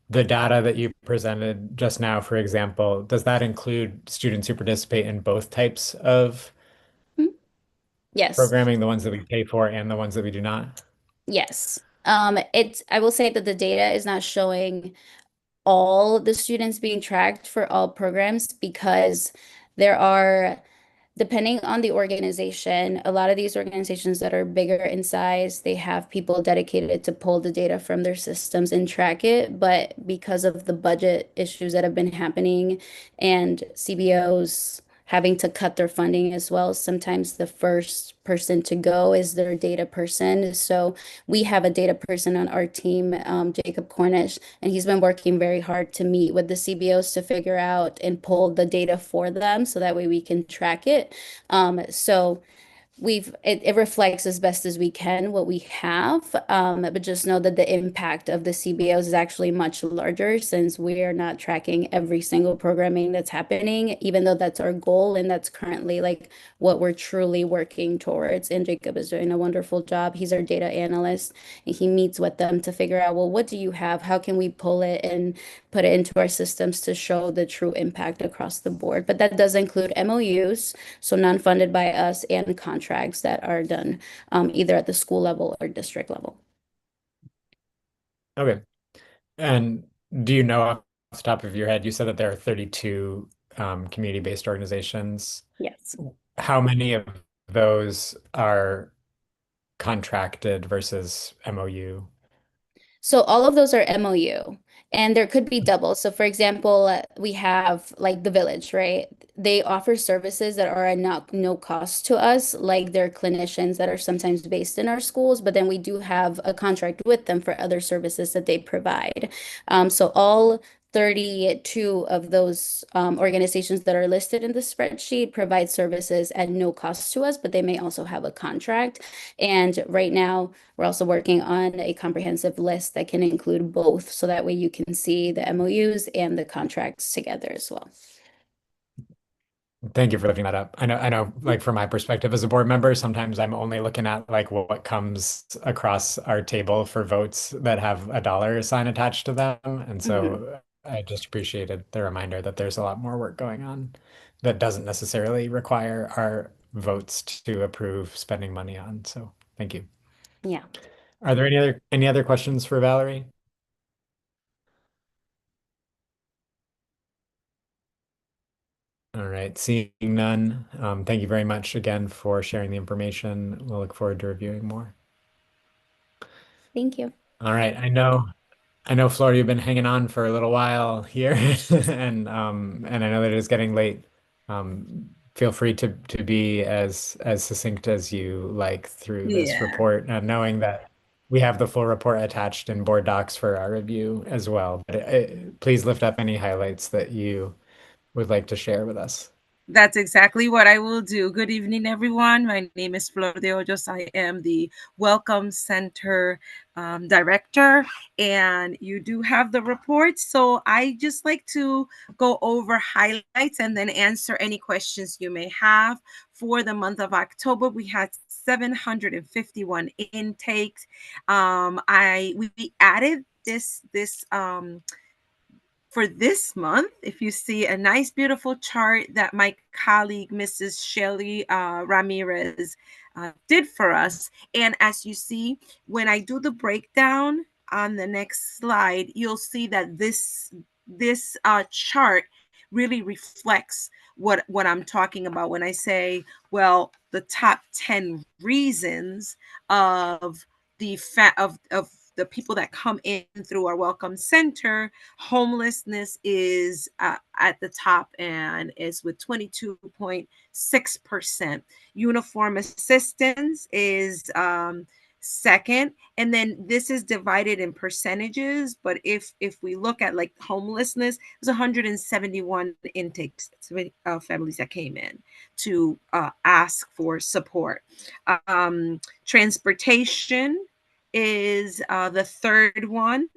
The data that you presented just now, for example, does that include students who participate in both types of Yes. programming, the ones that we pay for and the ones that we do not? Yes. I will say that the data is not showing all the students being tracked for all programs, because There are, depending on the organization, a lot of these organizations that are bigger in size, they have people dedicated to pull the data from their systems and track it. But because of the budget issues that have been happening and CBOs having to cut their funding as well, sometimes the first person to go is their data person. So we have a data person on our team, Jacob Cornish, and he's been working very hard to meet with the CBOs to figure out and pull the data for them so that way we can track it. So it reflects as best as we can what we have, but just know that the impact of the CBOs is actually much larger since we are not tracking every single programming that's happening, even though that's our goal and that's currently like what we're truly working towards. And Jacob is doing a wonderful job. He's our data analyst, and he meets with them to figure out, well, what do you have? How can we pull it and put it into our systems to show the true impact across the board? But that does include MOUs, so non-funded by us, and contracts that are done either at the school level or district level. Okay. And do you know off the top of your head, you said that there are 32 community-based organizations. Yes. How many of those are contracted versus MOU? So all of those are MOU, and there could be double. So for example, we have like the Village, right? They offer services that are at no cost to us, like they're clinicians that are sometimes based in our schools, but then we do have a contract with them for other services that they provide. So all 32 of those organizations that are listed in the spreadsheet provide services at no cost to us, but they may also have a contract. And right now, we're also working on a comprehensive list that can include both, so that way you can see the MOUs and the contracts together as well. Thank you for looking that up. I know, like from my perspective as a board member, sometimes I'm only looking at like what comes across our table for votes that have a dollar sign attached to them. And so I just appreciated the reminder that there's a lot more work going on that doesn't necessarily require our votes to approve spending money on. So thank you. Yeah. Are there any other questions for Valerie? All right, seeing none, thank you very much again for sharing the information. We'll look forward to reviewing more. Thank you. All right, I know, Flora, you've been hanging on for a little while here, and I know that it's getting late. Feel free to be as succinct as you like through this Yeah. report, knowing that we have the full report attached in board docs for our review as well. But please lift up any highlights that you would like to share with us. That's exactly what I will do. Good evening, everyone. My name is Flor de Hoyos. I am the Welcome Center Director, and you do have the report. So I just like to go over highlights and then answer any questions you may have. For the month of October, we had 751 intakes. We added this for this month, if you see a nice, beautiful chart that my colleague, Mrs. Shelly Ramirez, did for us. And as you see, when I do the breakdown on the next slide, you'll see that this chart really reflects what I'm talking about when I say, well, the top 10 reasons of the people that come in through our Welcome Center. Homelessness is at the top and is with 22.6%. Uniform assistance is second, and then this is divided in percentages. But if we look at like homelessness, there's 171 intakes, families that came in to ask for support. Transportation is the third one.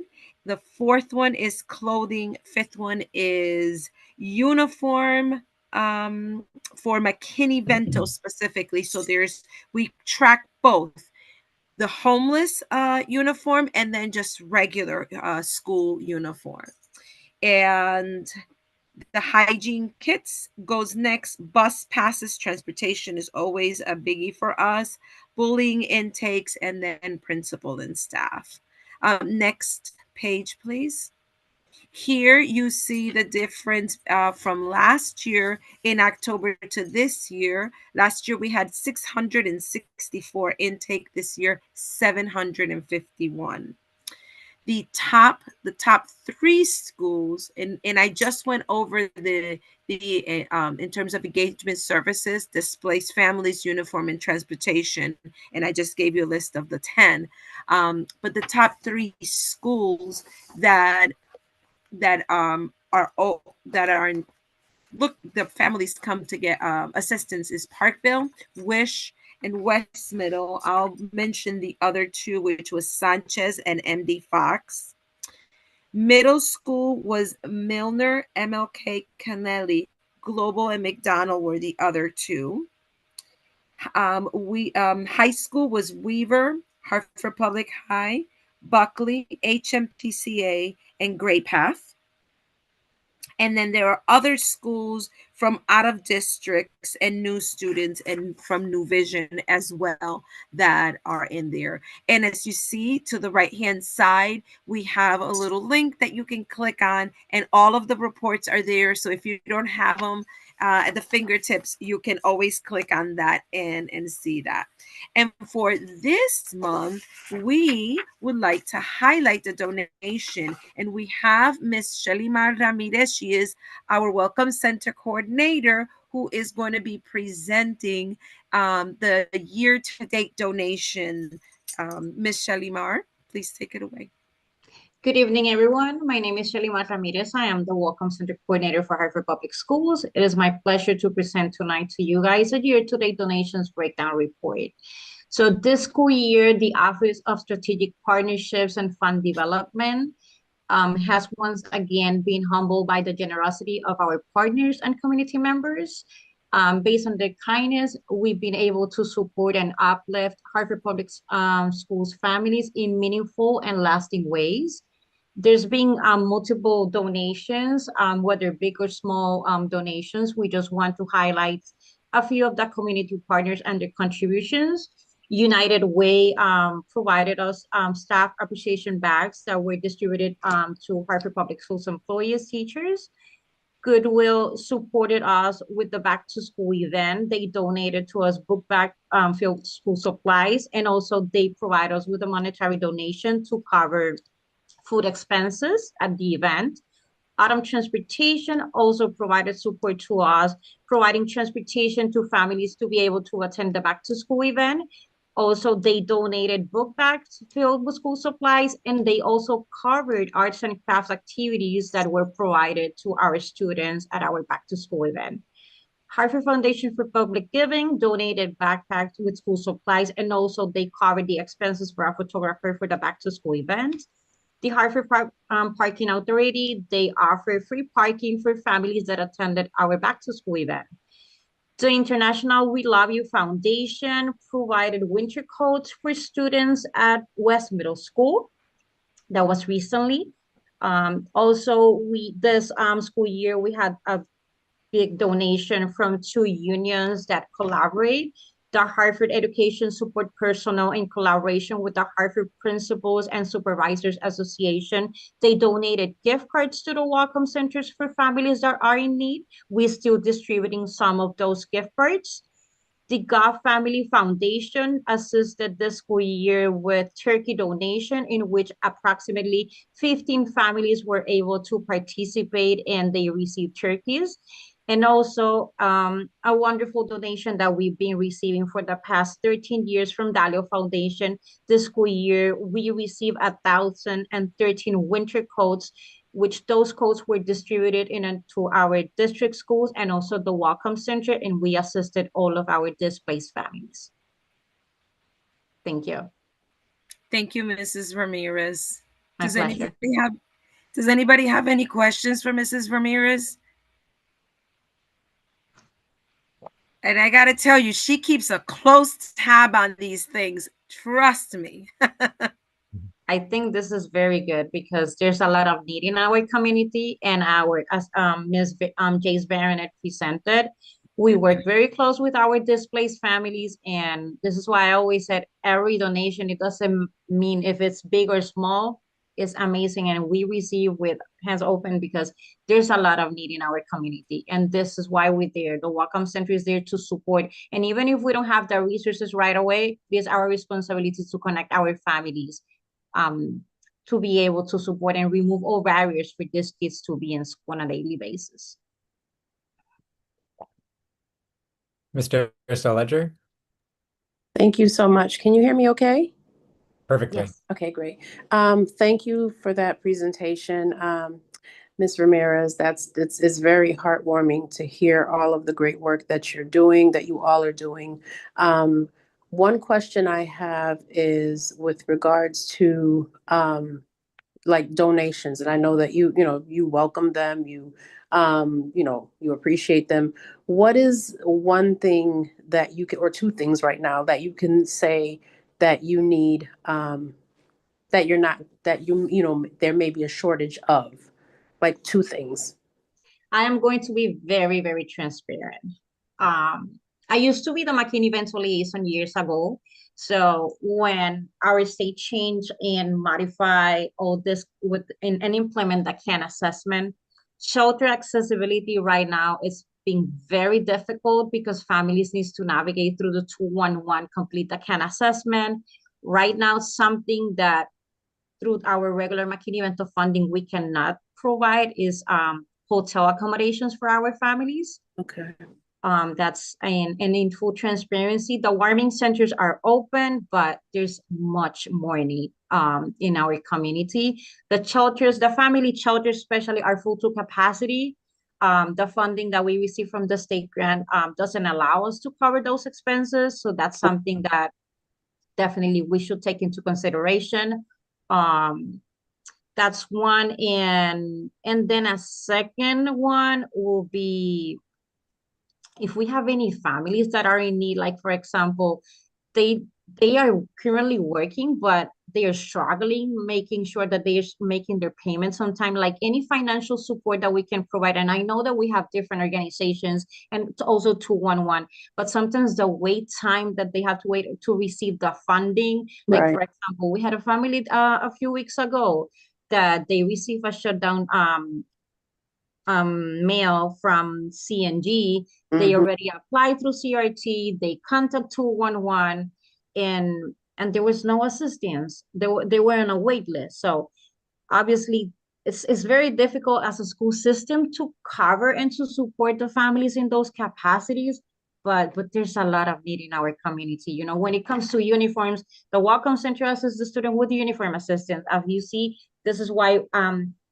The fourth one is clothing. Fifth one is uniform for McKinney-Vento specifically. So we track both the homeless uniform and then just regular school uniform. And the hygiene kits goes next. Bus passes, transportation is always a biggie for us. Bullying intakes, and then principal and staff. Next page, please. Here you see the difference from last year in October to this year. Last year we had 664 intake, this year 751. The top three schools, and I just went over the in terms of engagement services, displaced families, uniform, and transportation, and I just gave you a list of the 10. But the top three schools that the families come to get assistance is Parkville, Wish, and West Middle. I'll mention the other two, which was Sanchez and MD Fox. Middle school was Milner, MLK, Kennelly, Global, and McDonald were the other two. High school was Weaver, Hartford Public High, Buckley, HMTCA, and Gray Path. And then there are other schools from out of districts and new students and from New Vision as well that are in there. And as you see to the right-hand side, we have a little link that you can click on, and all of the reports are there. So if you don't have them at the fingertips, you can always click on that and see that. And for this month, we would like to highlight the donation, and we have Miss Shelimar Ramirez. She is our Welcome Center coordinator, who is going to be presenting the year-to-date donation. Miss Shelimar, please take it away. Good evening, everyone. My name is Shelimar Ramirez. I am the Welcome Center Coordinator for Hartford Public Schools. It is my pleasure to present tonight to you guys a year-to-date donations breakdown report. So this school year, the Office of Strategic Partnerships and Fund Development has once again been humbled by the generosity of our partners and community members. Based on their kindness, we've been able to support and uplift Hartford Public Schools families in meaningful and lasting ways. There's been multiple donations, whether big or small donations. We just want to highlight a few of the community partners and their contributions. United Way provided us staff appreciation bags that were distributed to Hartford Public Schools employees, teachers. Goodwill supported us with the back to school event. They donated to us book bag filled school supplies, and also they provide us with a monetary donation to cover food expenses at the event. Autumn Transportation also provided support to us, providing transportation to families to be able to attend the back to school event. Also, they donated book bags filled with school supplies, and they also covered arts and crafts activities that were provided to our students at our back to school event. Hartford Foundation for Public Giving donated backpacks with school supplies, and also they covered the expenses for a photographer for the back to school event. The Hartford Parking Authority, they offer free parking for families that attended our back to school event. The International We Love You Foundation provided winter coats for students at West Middle School. That was recently. Also, this school year, we had a big donation from two unions that collaborate. The Hartford Education Support Personnel, in collaboration with the Hartford Principals and Supervisors Association, they donated gift cards to the Welcome Centers for families that are in need. We're still distributing some of those gift cards. The Goff Family Foundation assisted this school year with turkey donation, in which approximately 15 families were able to participate and they received turkeys. And also a wonderful donation that we've been receiving for the past 13 years from Dalio Foundation. This school year, we received 1,013 winter coats, which those coats were distributed to our district schools and also the Welcome Center, and we assisted all of our displaced families. Thank you. Thank you, Mrs. Ramirez. My pleasure. Does anybody have any questions for Mrs. Ramirez? And I got to tell you, she keeps a close tab on these things. Trust me. I think this is very good because there's a lot of need in our community, and as Ms. Jace Baronet presented, we work very close with our displaced families, and this is why I always said every donation, it doesn't mean if it's big or small, is amazing, and we receive with hands open because there's a lot of need in our community, and this is why we're there. The Welcome Center is there to support, and even if we don't have the resources right away, it is our responsibility to connect our families to be able to support and remove all barriers for these kids to be in school on a daily basis. Mr. Ledger? Thank you so much. Can you hear me okay? Perfectly. Yes. Okay, great. Thank you for that presentation, Ms. Ramirez. It's very heartwarming to hear all of the great work that you're doing, that you all are doing. One question I have is with regards to like donations, and I know that you welcome them, you appreciate them. What is one thing that you can, or two things right now that you can say that you need, that you're not, that there may be a shortage of, like two things? I am going to be very, very transparent. I used to be the McKinney Vento liaison years ago. So when our state changed and modify all this and implement the CAN assessment, shelter accessibility right now is being very difficult because families needs to navigate through the 211, complete the CAN assessment. Right now, something that through our regular McKinney Vento funding we cannot provide is hotel accommodations for our families. Okay. That's and in full transparency, the warming centers are open, but there's much more need in our community. The shelters, the family shelters especially, are full to capacity. The funding that we receive from the state grant doesn't allow us to cover those expenses. So that's something that definitely we should take into consideration. That's one, and then a second one will be if we have any families that are in need, like for example, they are currently working, but they are struggling, making sure that they are making their payments on time, like any financial support that we can provide. And I know that we have different organizations and also 211, but sometimes the wait time that they have to wait to receive the funding, like Right. for example, we had a family a few weeks ago that they received a shutdown mail from CNG. They already applied through CRT. They contact 211, and there was no assistance. They were on a wait list. So obviously, it's very difficult as a school system to cover and to support the families in those capacities. But there's a lot of need in our community. You know, when it comes to uniforms, the Welcome Center assists the student with the uniform assistance. As you see, this is why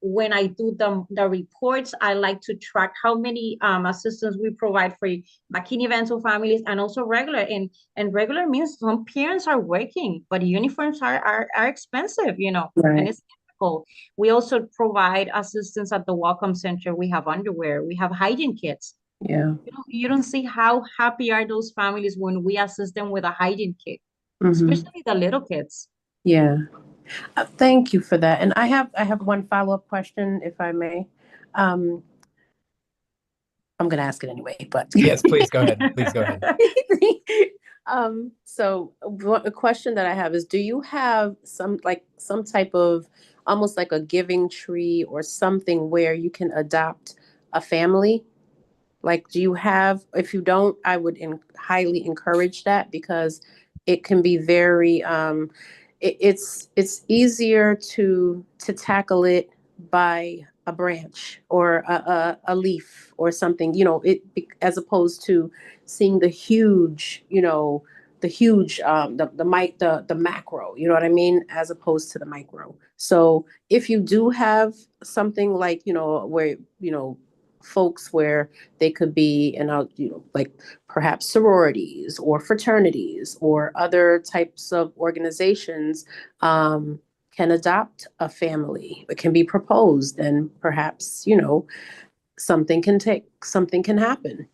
when I do the reports, I like to track how many assistance we provide for McKinney Vento families and also regular. And regular means some parents are working, but uniforms are expensive, you know, Right. and it's difficult. We also provide assistance at the Welcome Center. We have underwear, we have hygiene kits. Yeah. You don't see how happy are those families when we assist them with a hygiene kit, Mhm. especially the little kids. Yeah. Thank you for that. And I have one follow-up question, if I may. I'm going to ask it anyway, but Yes, please go ahead. Please go ahead. So a question that I have is, do you have some type of almost like a giving tree or something where you can adopt a family? Like, do you have, if you don't, I would highly encourage that, because it can be very, it's easier to tackle it by a branch or a leaf or something, as opposed to seeing the huge, the macro, you know what I mean, as opposed to the micro. So if you do have something like, where, folks where they could be like perhaps sororities or fraternities or other types of organizations, can adopt a family. It can be proposed, and perhaps, something can happen.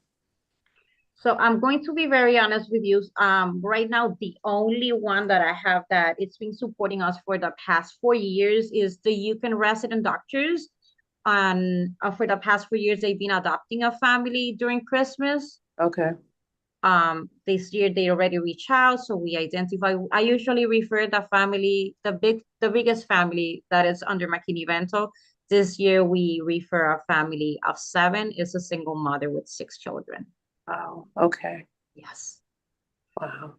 So I'm going to be very honest with you. Right now, the only one that I have that it's been supporting us for the past 4 years is the UPenn resident doctors. And for the past 4 years, they've been adopting a family during Christmas. Okay. This year they already reach out, so we identify. I usually refer the family, the biggest family that is under McKinney-Vento. This year we refer a family of 7. It's a single mother with 6 children. Wow. Okay. Yes. Wow.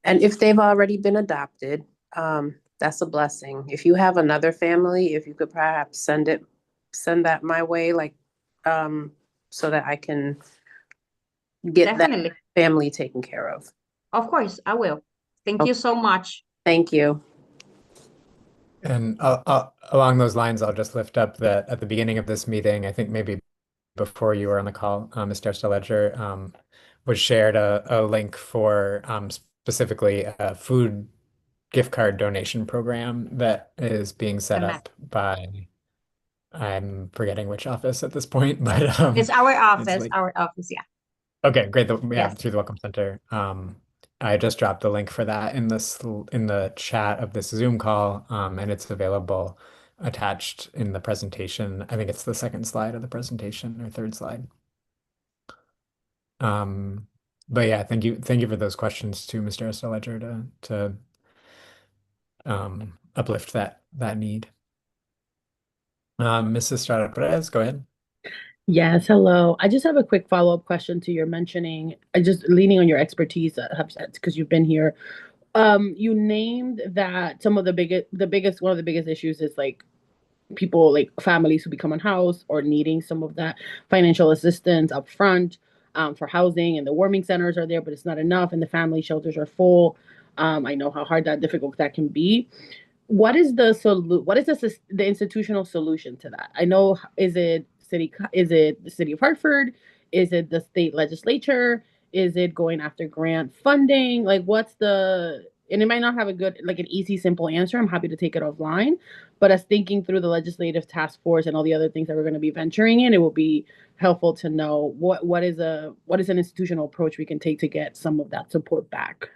And if they've already been adopted, that's a blessing. If you have another family, if you could perhaps send that my way, like, so that I can get Definitely. that family taken care of. Of course, I will. Thank you so much. Thank you. And along those lines, I'll just lift up that at the beginning of this meeting, I think maybe before you were on the call, Mr. Steleger, was shared a link for specifically a food gift card donation program that is being set up by, I'm forgetting which office at this point, but It's our office, like, yeah. okay, great. Yeah, Yes. through the Welcome Center. I just dropped the link for that in the chat of this Zoom call, and it's available attached in the presentation. I think it's the second slide of the presentation or third slide. But yeah, thank you for those questions too, Mr. Steleger, to uplift that need. Mrs. Estrada Perez, go ahead. Yes, hello. I just have a quick follow-up question to your mentioning, just leaning on your expertise, because you've been here. You named that some of one of the biggest issues is like people, like families who become unhoused or needing some of that financial assistance up front, for housing, and the warming centers are there, but it's not enough, and the family shelters are full. I know how difficult that can be. What is the institutional solution to that? I know, is it the city of Hartford? Is it the state legislature? Is it going after grant funding? Like, and it might not have an easy, simple answer. I'm happy to take it offline. But as thinking through the legislative task force and all the other things that we're going to be venturing in, it will be helpful to know what is an institutional approach we can take to get some of that support back.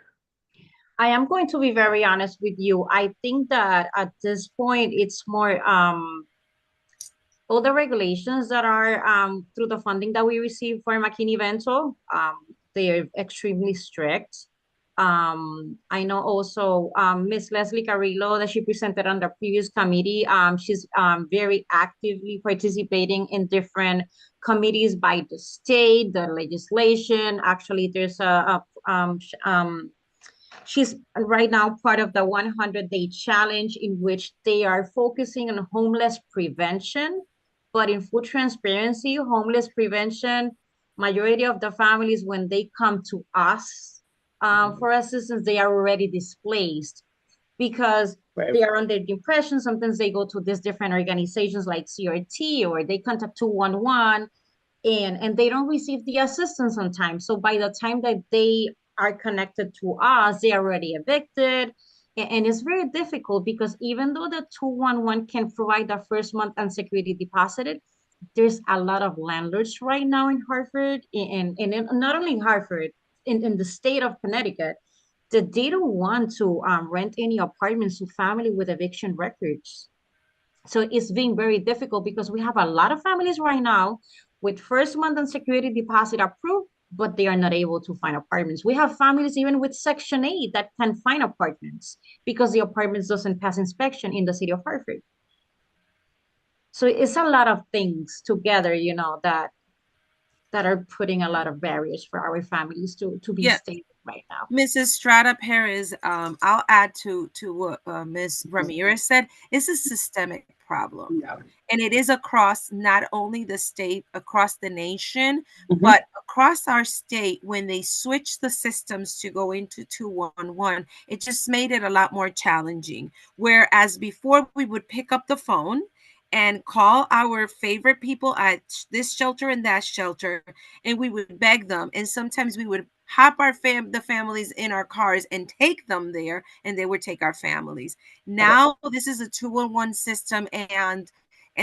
I am going to be very honest with you. I think that at this point, it's more all the regulations that are through the funding that we receive for McKinney-Vento, they are extremely strict. I know also Miss Leslie Carrillo, that she presented on the previous committee. She's very actively participating in different committees by the state, the legislation. Actually, there's she's right now part of the 100-day challenge, in which they are focusing on homeless prevention. But in full transparency, homeless prevention, majority of the families, when they come to us for assistance, they are already displaced because they are under depression. Sometimes they go to these different organizations like CRT, or they contact 211, and they don't receive the assistance on time. So by the time that they are connected to us, they are already evicted. And it's very difficult because even though the 211 can provide the first month unsecurity deposited, there's a lot of landlords right now in Hartford, and not only in Hartford, in the state of Connecticut, that they don't want to rent any apartments to family with eviction records. So it's been very difficult because we have a lot of families right now with first month unsecurity deposit approved, but they are not able to find apartments. We have families even with Section 8 that can find apartments because the apartments doesn't pass inspection in the city of Hartford. So it's a lot of things together, that are putting a lot of barriers for our families to be stable right now. Mrs. Estrada Perez, I'll add to what Ms. Ramirez said. It's a systemic problem. Yeah. And it is across not only the state, across the nation, but across our state. When they switched the systems to go into 211, it just made it a lot more challenging. Whereas before, we would pick up the phone and call our favorite people at this shelter and that shelter, and we would beg them. And sometimes we would hop the families in our cars and take them there, and they would take our families. Now this is a 211 system, and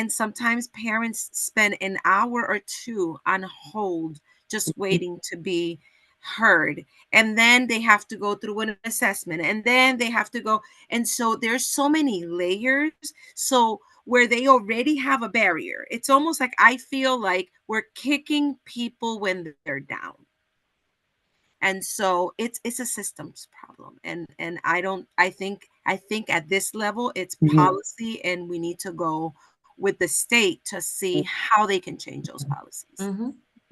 sometimes parents spend an hour or two on hold just waiting to be heard, and then they have to go through an assessment, and then they have to go, and so there's so many layers. So where they already have a barrier, it's almost like I feel like we're kicking people when they're down. And so it's a systems problem. And I think at this level it's policy, and we need to go with the state to see how they can change those policies.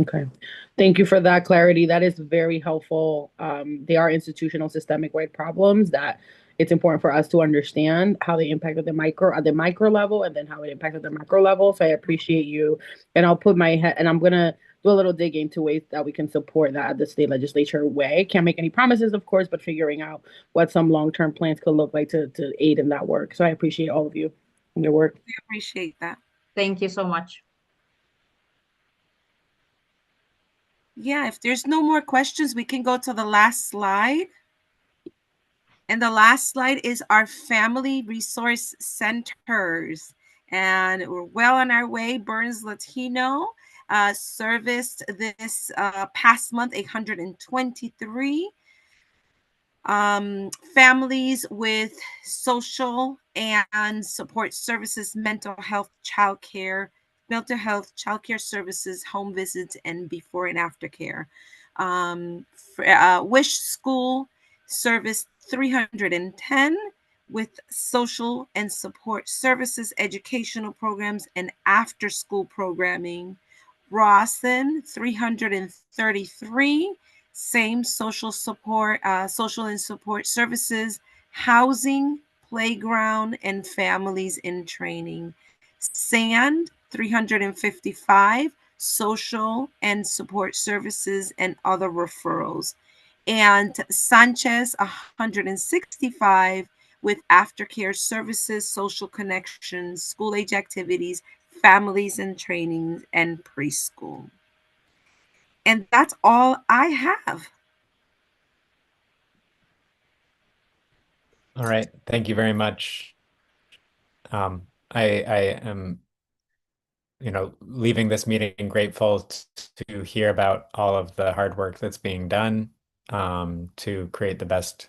Okay. Thank you for that clarity. That is very helpful. They are institutional systemic wide problems that it's important for us to understand how they impact at the micro level, and then how it impacts at the macro level. So I appreciate you. And I'll put my head, and I'm gonna do a little digging to ways that we can support that at the state legislature way. Can't make any promises, of course, but figuring out what some long-term plans could look like to aid in that work. So I appreciate all of you and your work. We appreciate that. Thank you so much. Yeah, if there's no more questions, we can go to the last slide. And the last slide is our family resource centers. And we're well on our way. Burns Latino serviced this past month 823 families with social and support services, mental health, childcare services, home visits, and before and after care. Wish School serviced 310 with social and support services, educational programs, and after school programming. Rawson, 333, same social and support services, housing, playground, and families in training. Sand, 355, social and support services and other referrals. And Sanchez, 165, with aftercare services, social connections, school age activities, families and training, and preschool. And that's all I have. All right. Thank you very much. I am, leaving this meeting grateful to hear about all of the hard work that's being done to create the best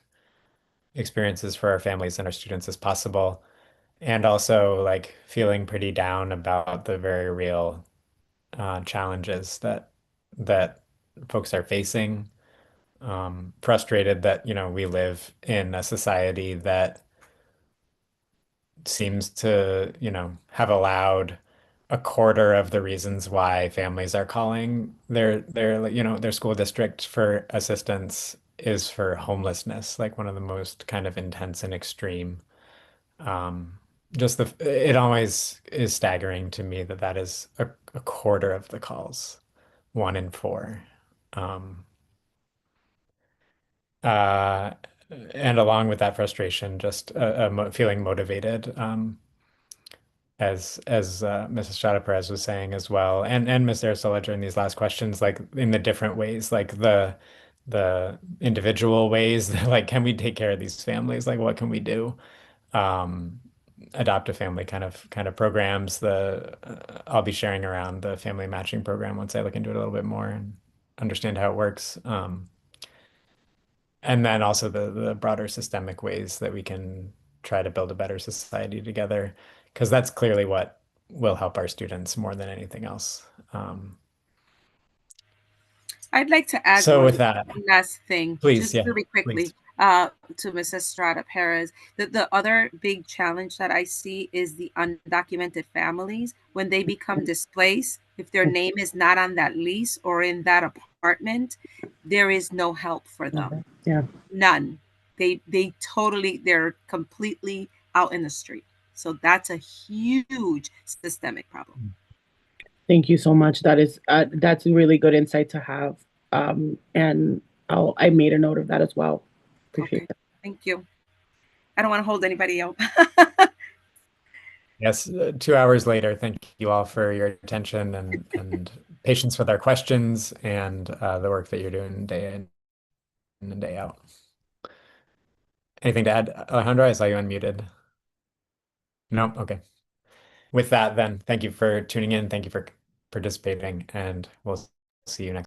experiences for our families and our students as possible. And also like feeling pretty down about the very real challenges that folks are facing. Frustrated that, we live in a society that seems to, have allowed a quarter of the reasons why families are calling their school district for assistance is for homelessness, like one of the most kind of intense and extreme. It always is staggering to me that is a quarter of the calls, 1 in 4. And along with that frustration, just feeling motivated, as Mrs. Strada Perez was saying as well, and Ms. Aristola during these last questions, like in the different ways, like the individual ways, like can we take care of these families? Like what can we do? Adopt a family kind of programs. I'll be sharing around the family matching program once I look into it a little bit more and understand how it works. And then also the broader systemic ways that we can try to build a better society together, because that's clearly what will help our students more than anything else. I'd like to add with that, one last thing, please, just really quickly, please. To Mrs. Strada Perez. The other big challenge that I see is the undocumented families. When they become displaced, if their name is not on that lease or in that apartment, there is no help for them. Yeah. None. They're completely out in the street. So that's a huge systemic problem. Thank you so much. That's a really good insight to have. And I made a note of that as well. Appreciate that. Thank you. I don't want to hold anybody up. Yes, 2 hours later, thank you all for your attention and patience with our questions and the work that you're doing day in and day out. Anything to add, Alejandro? I saw you unmuted. No? Okay. With that, then, thank you for tuning in. Thank you for participating, and we'll see you next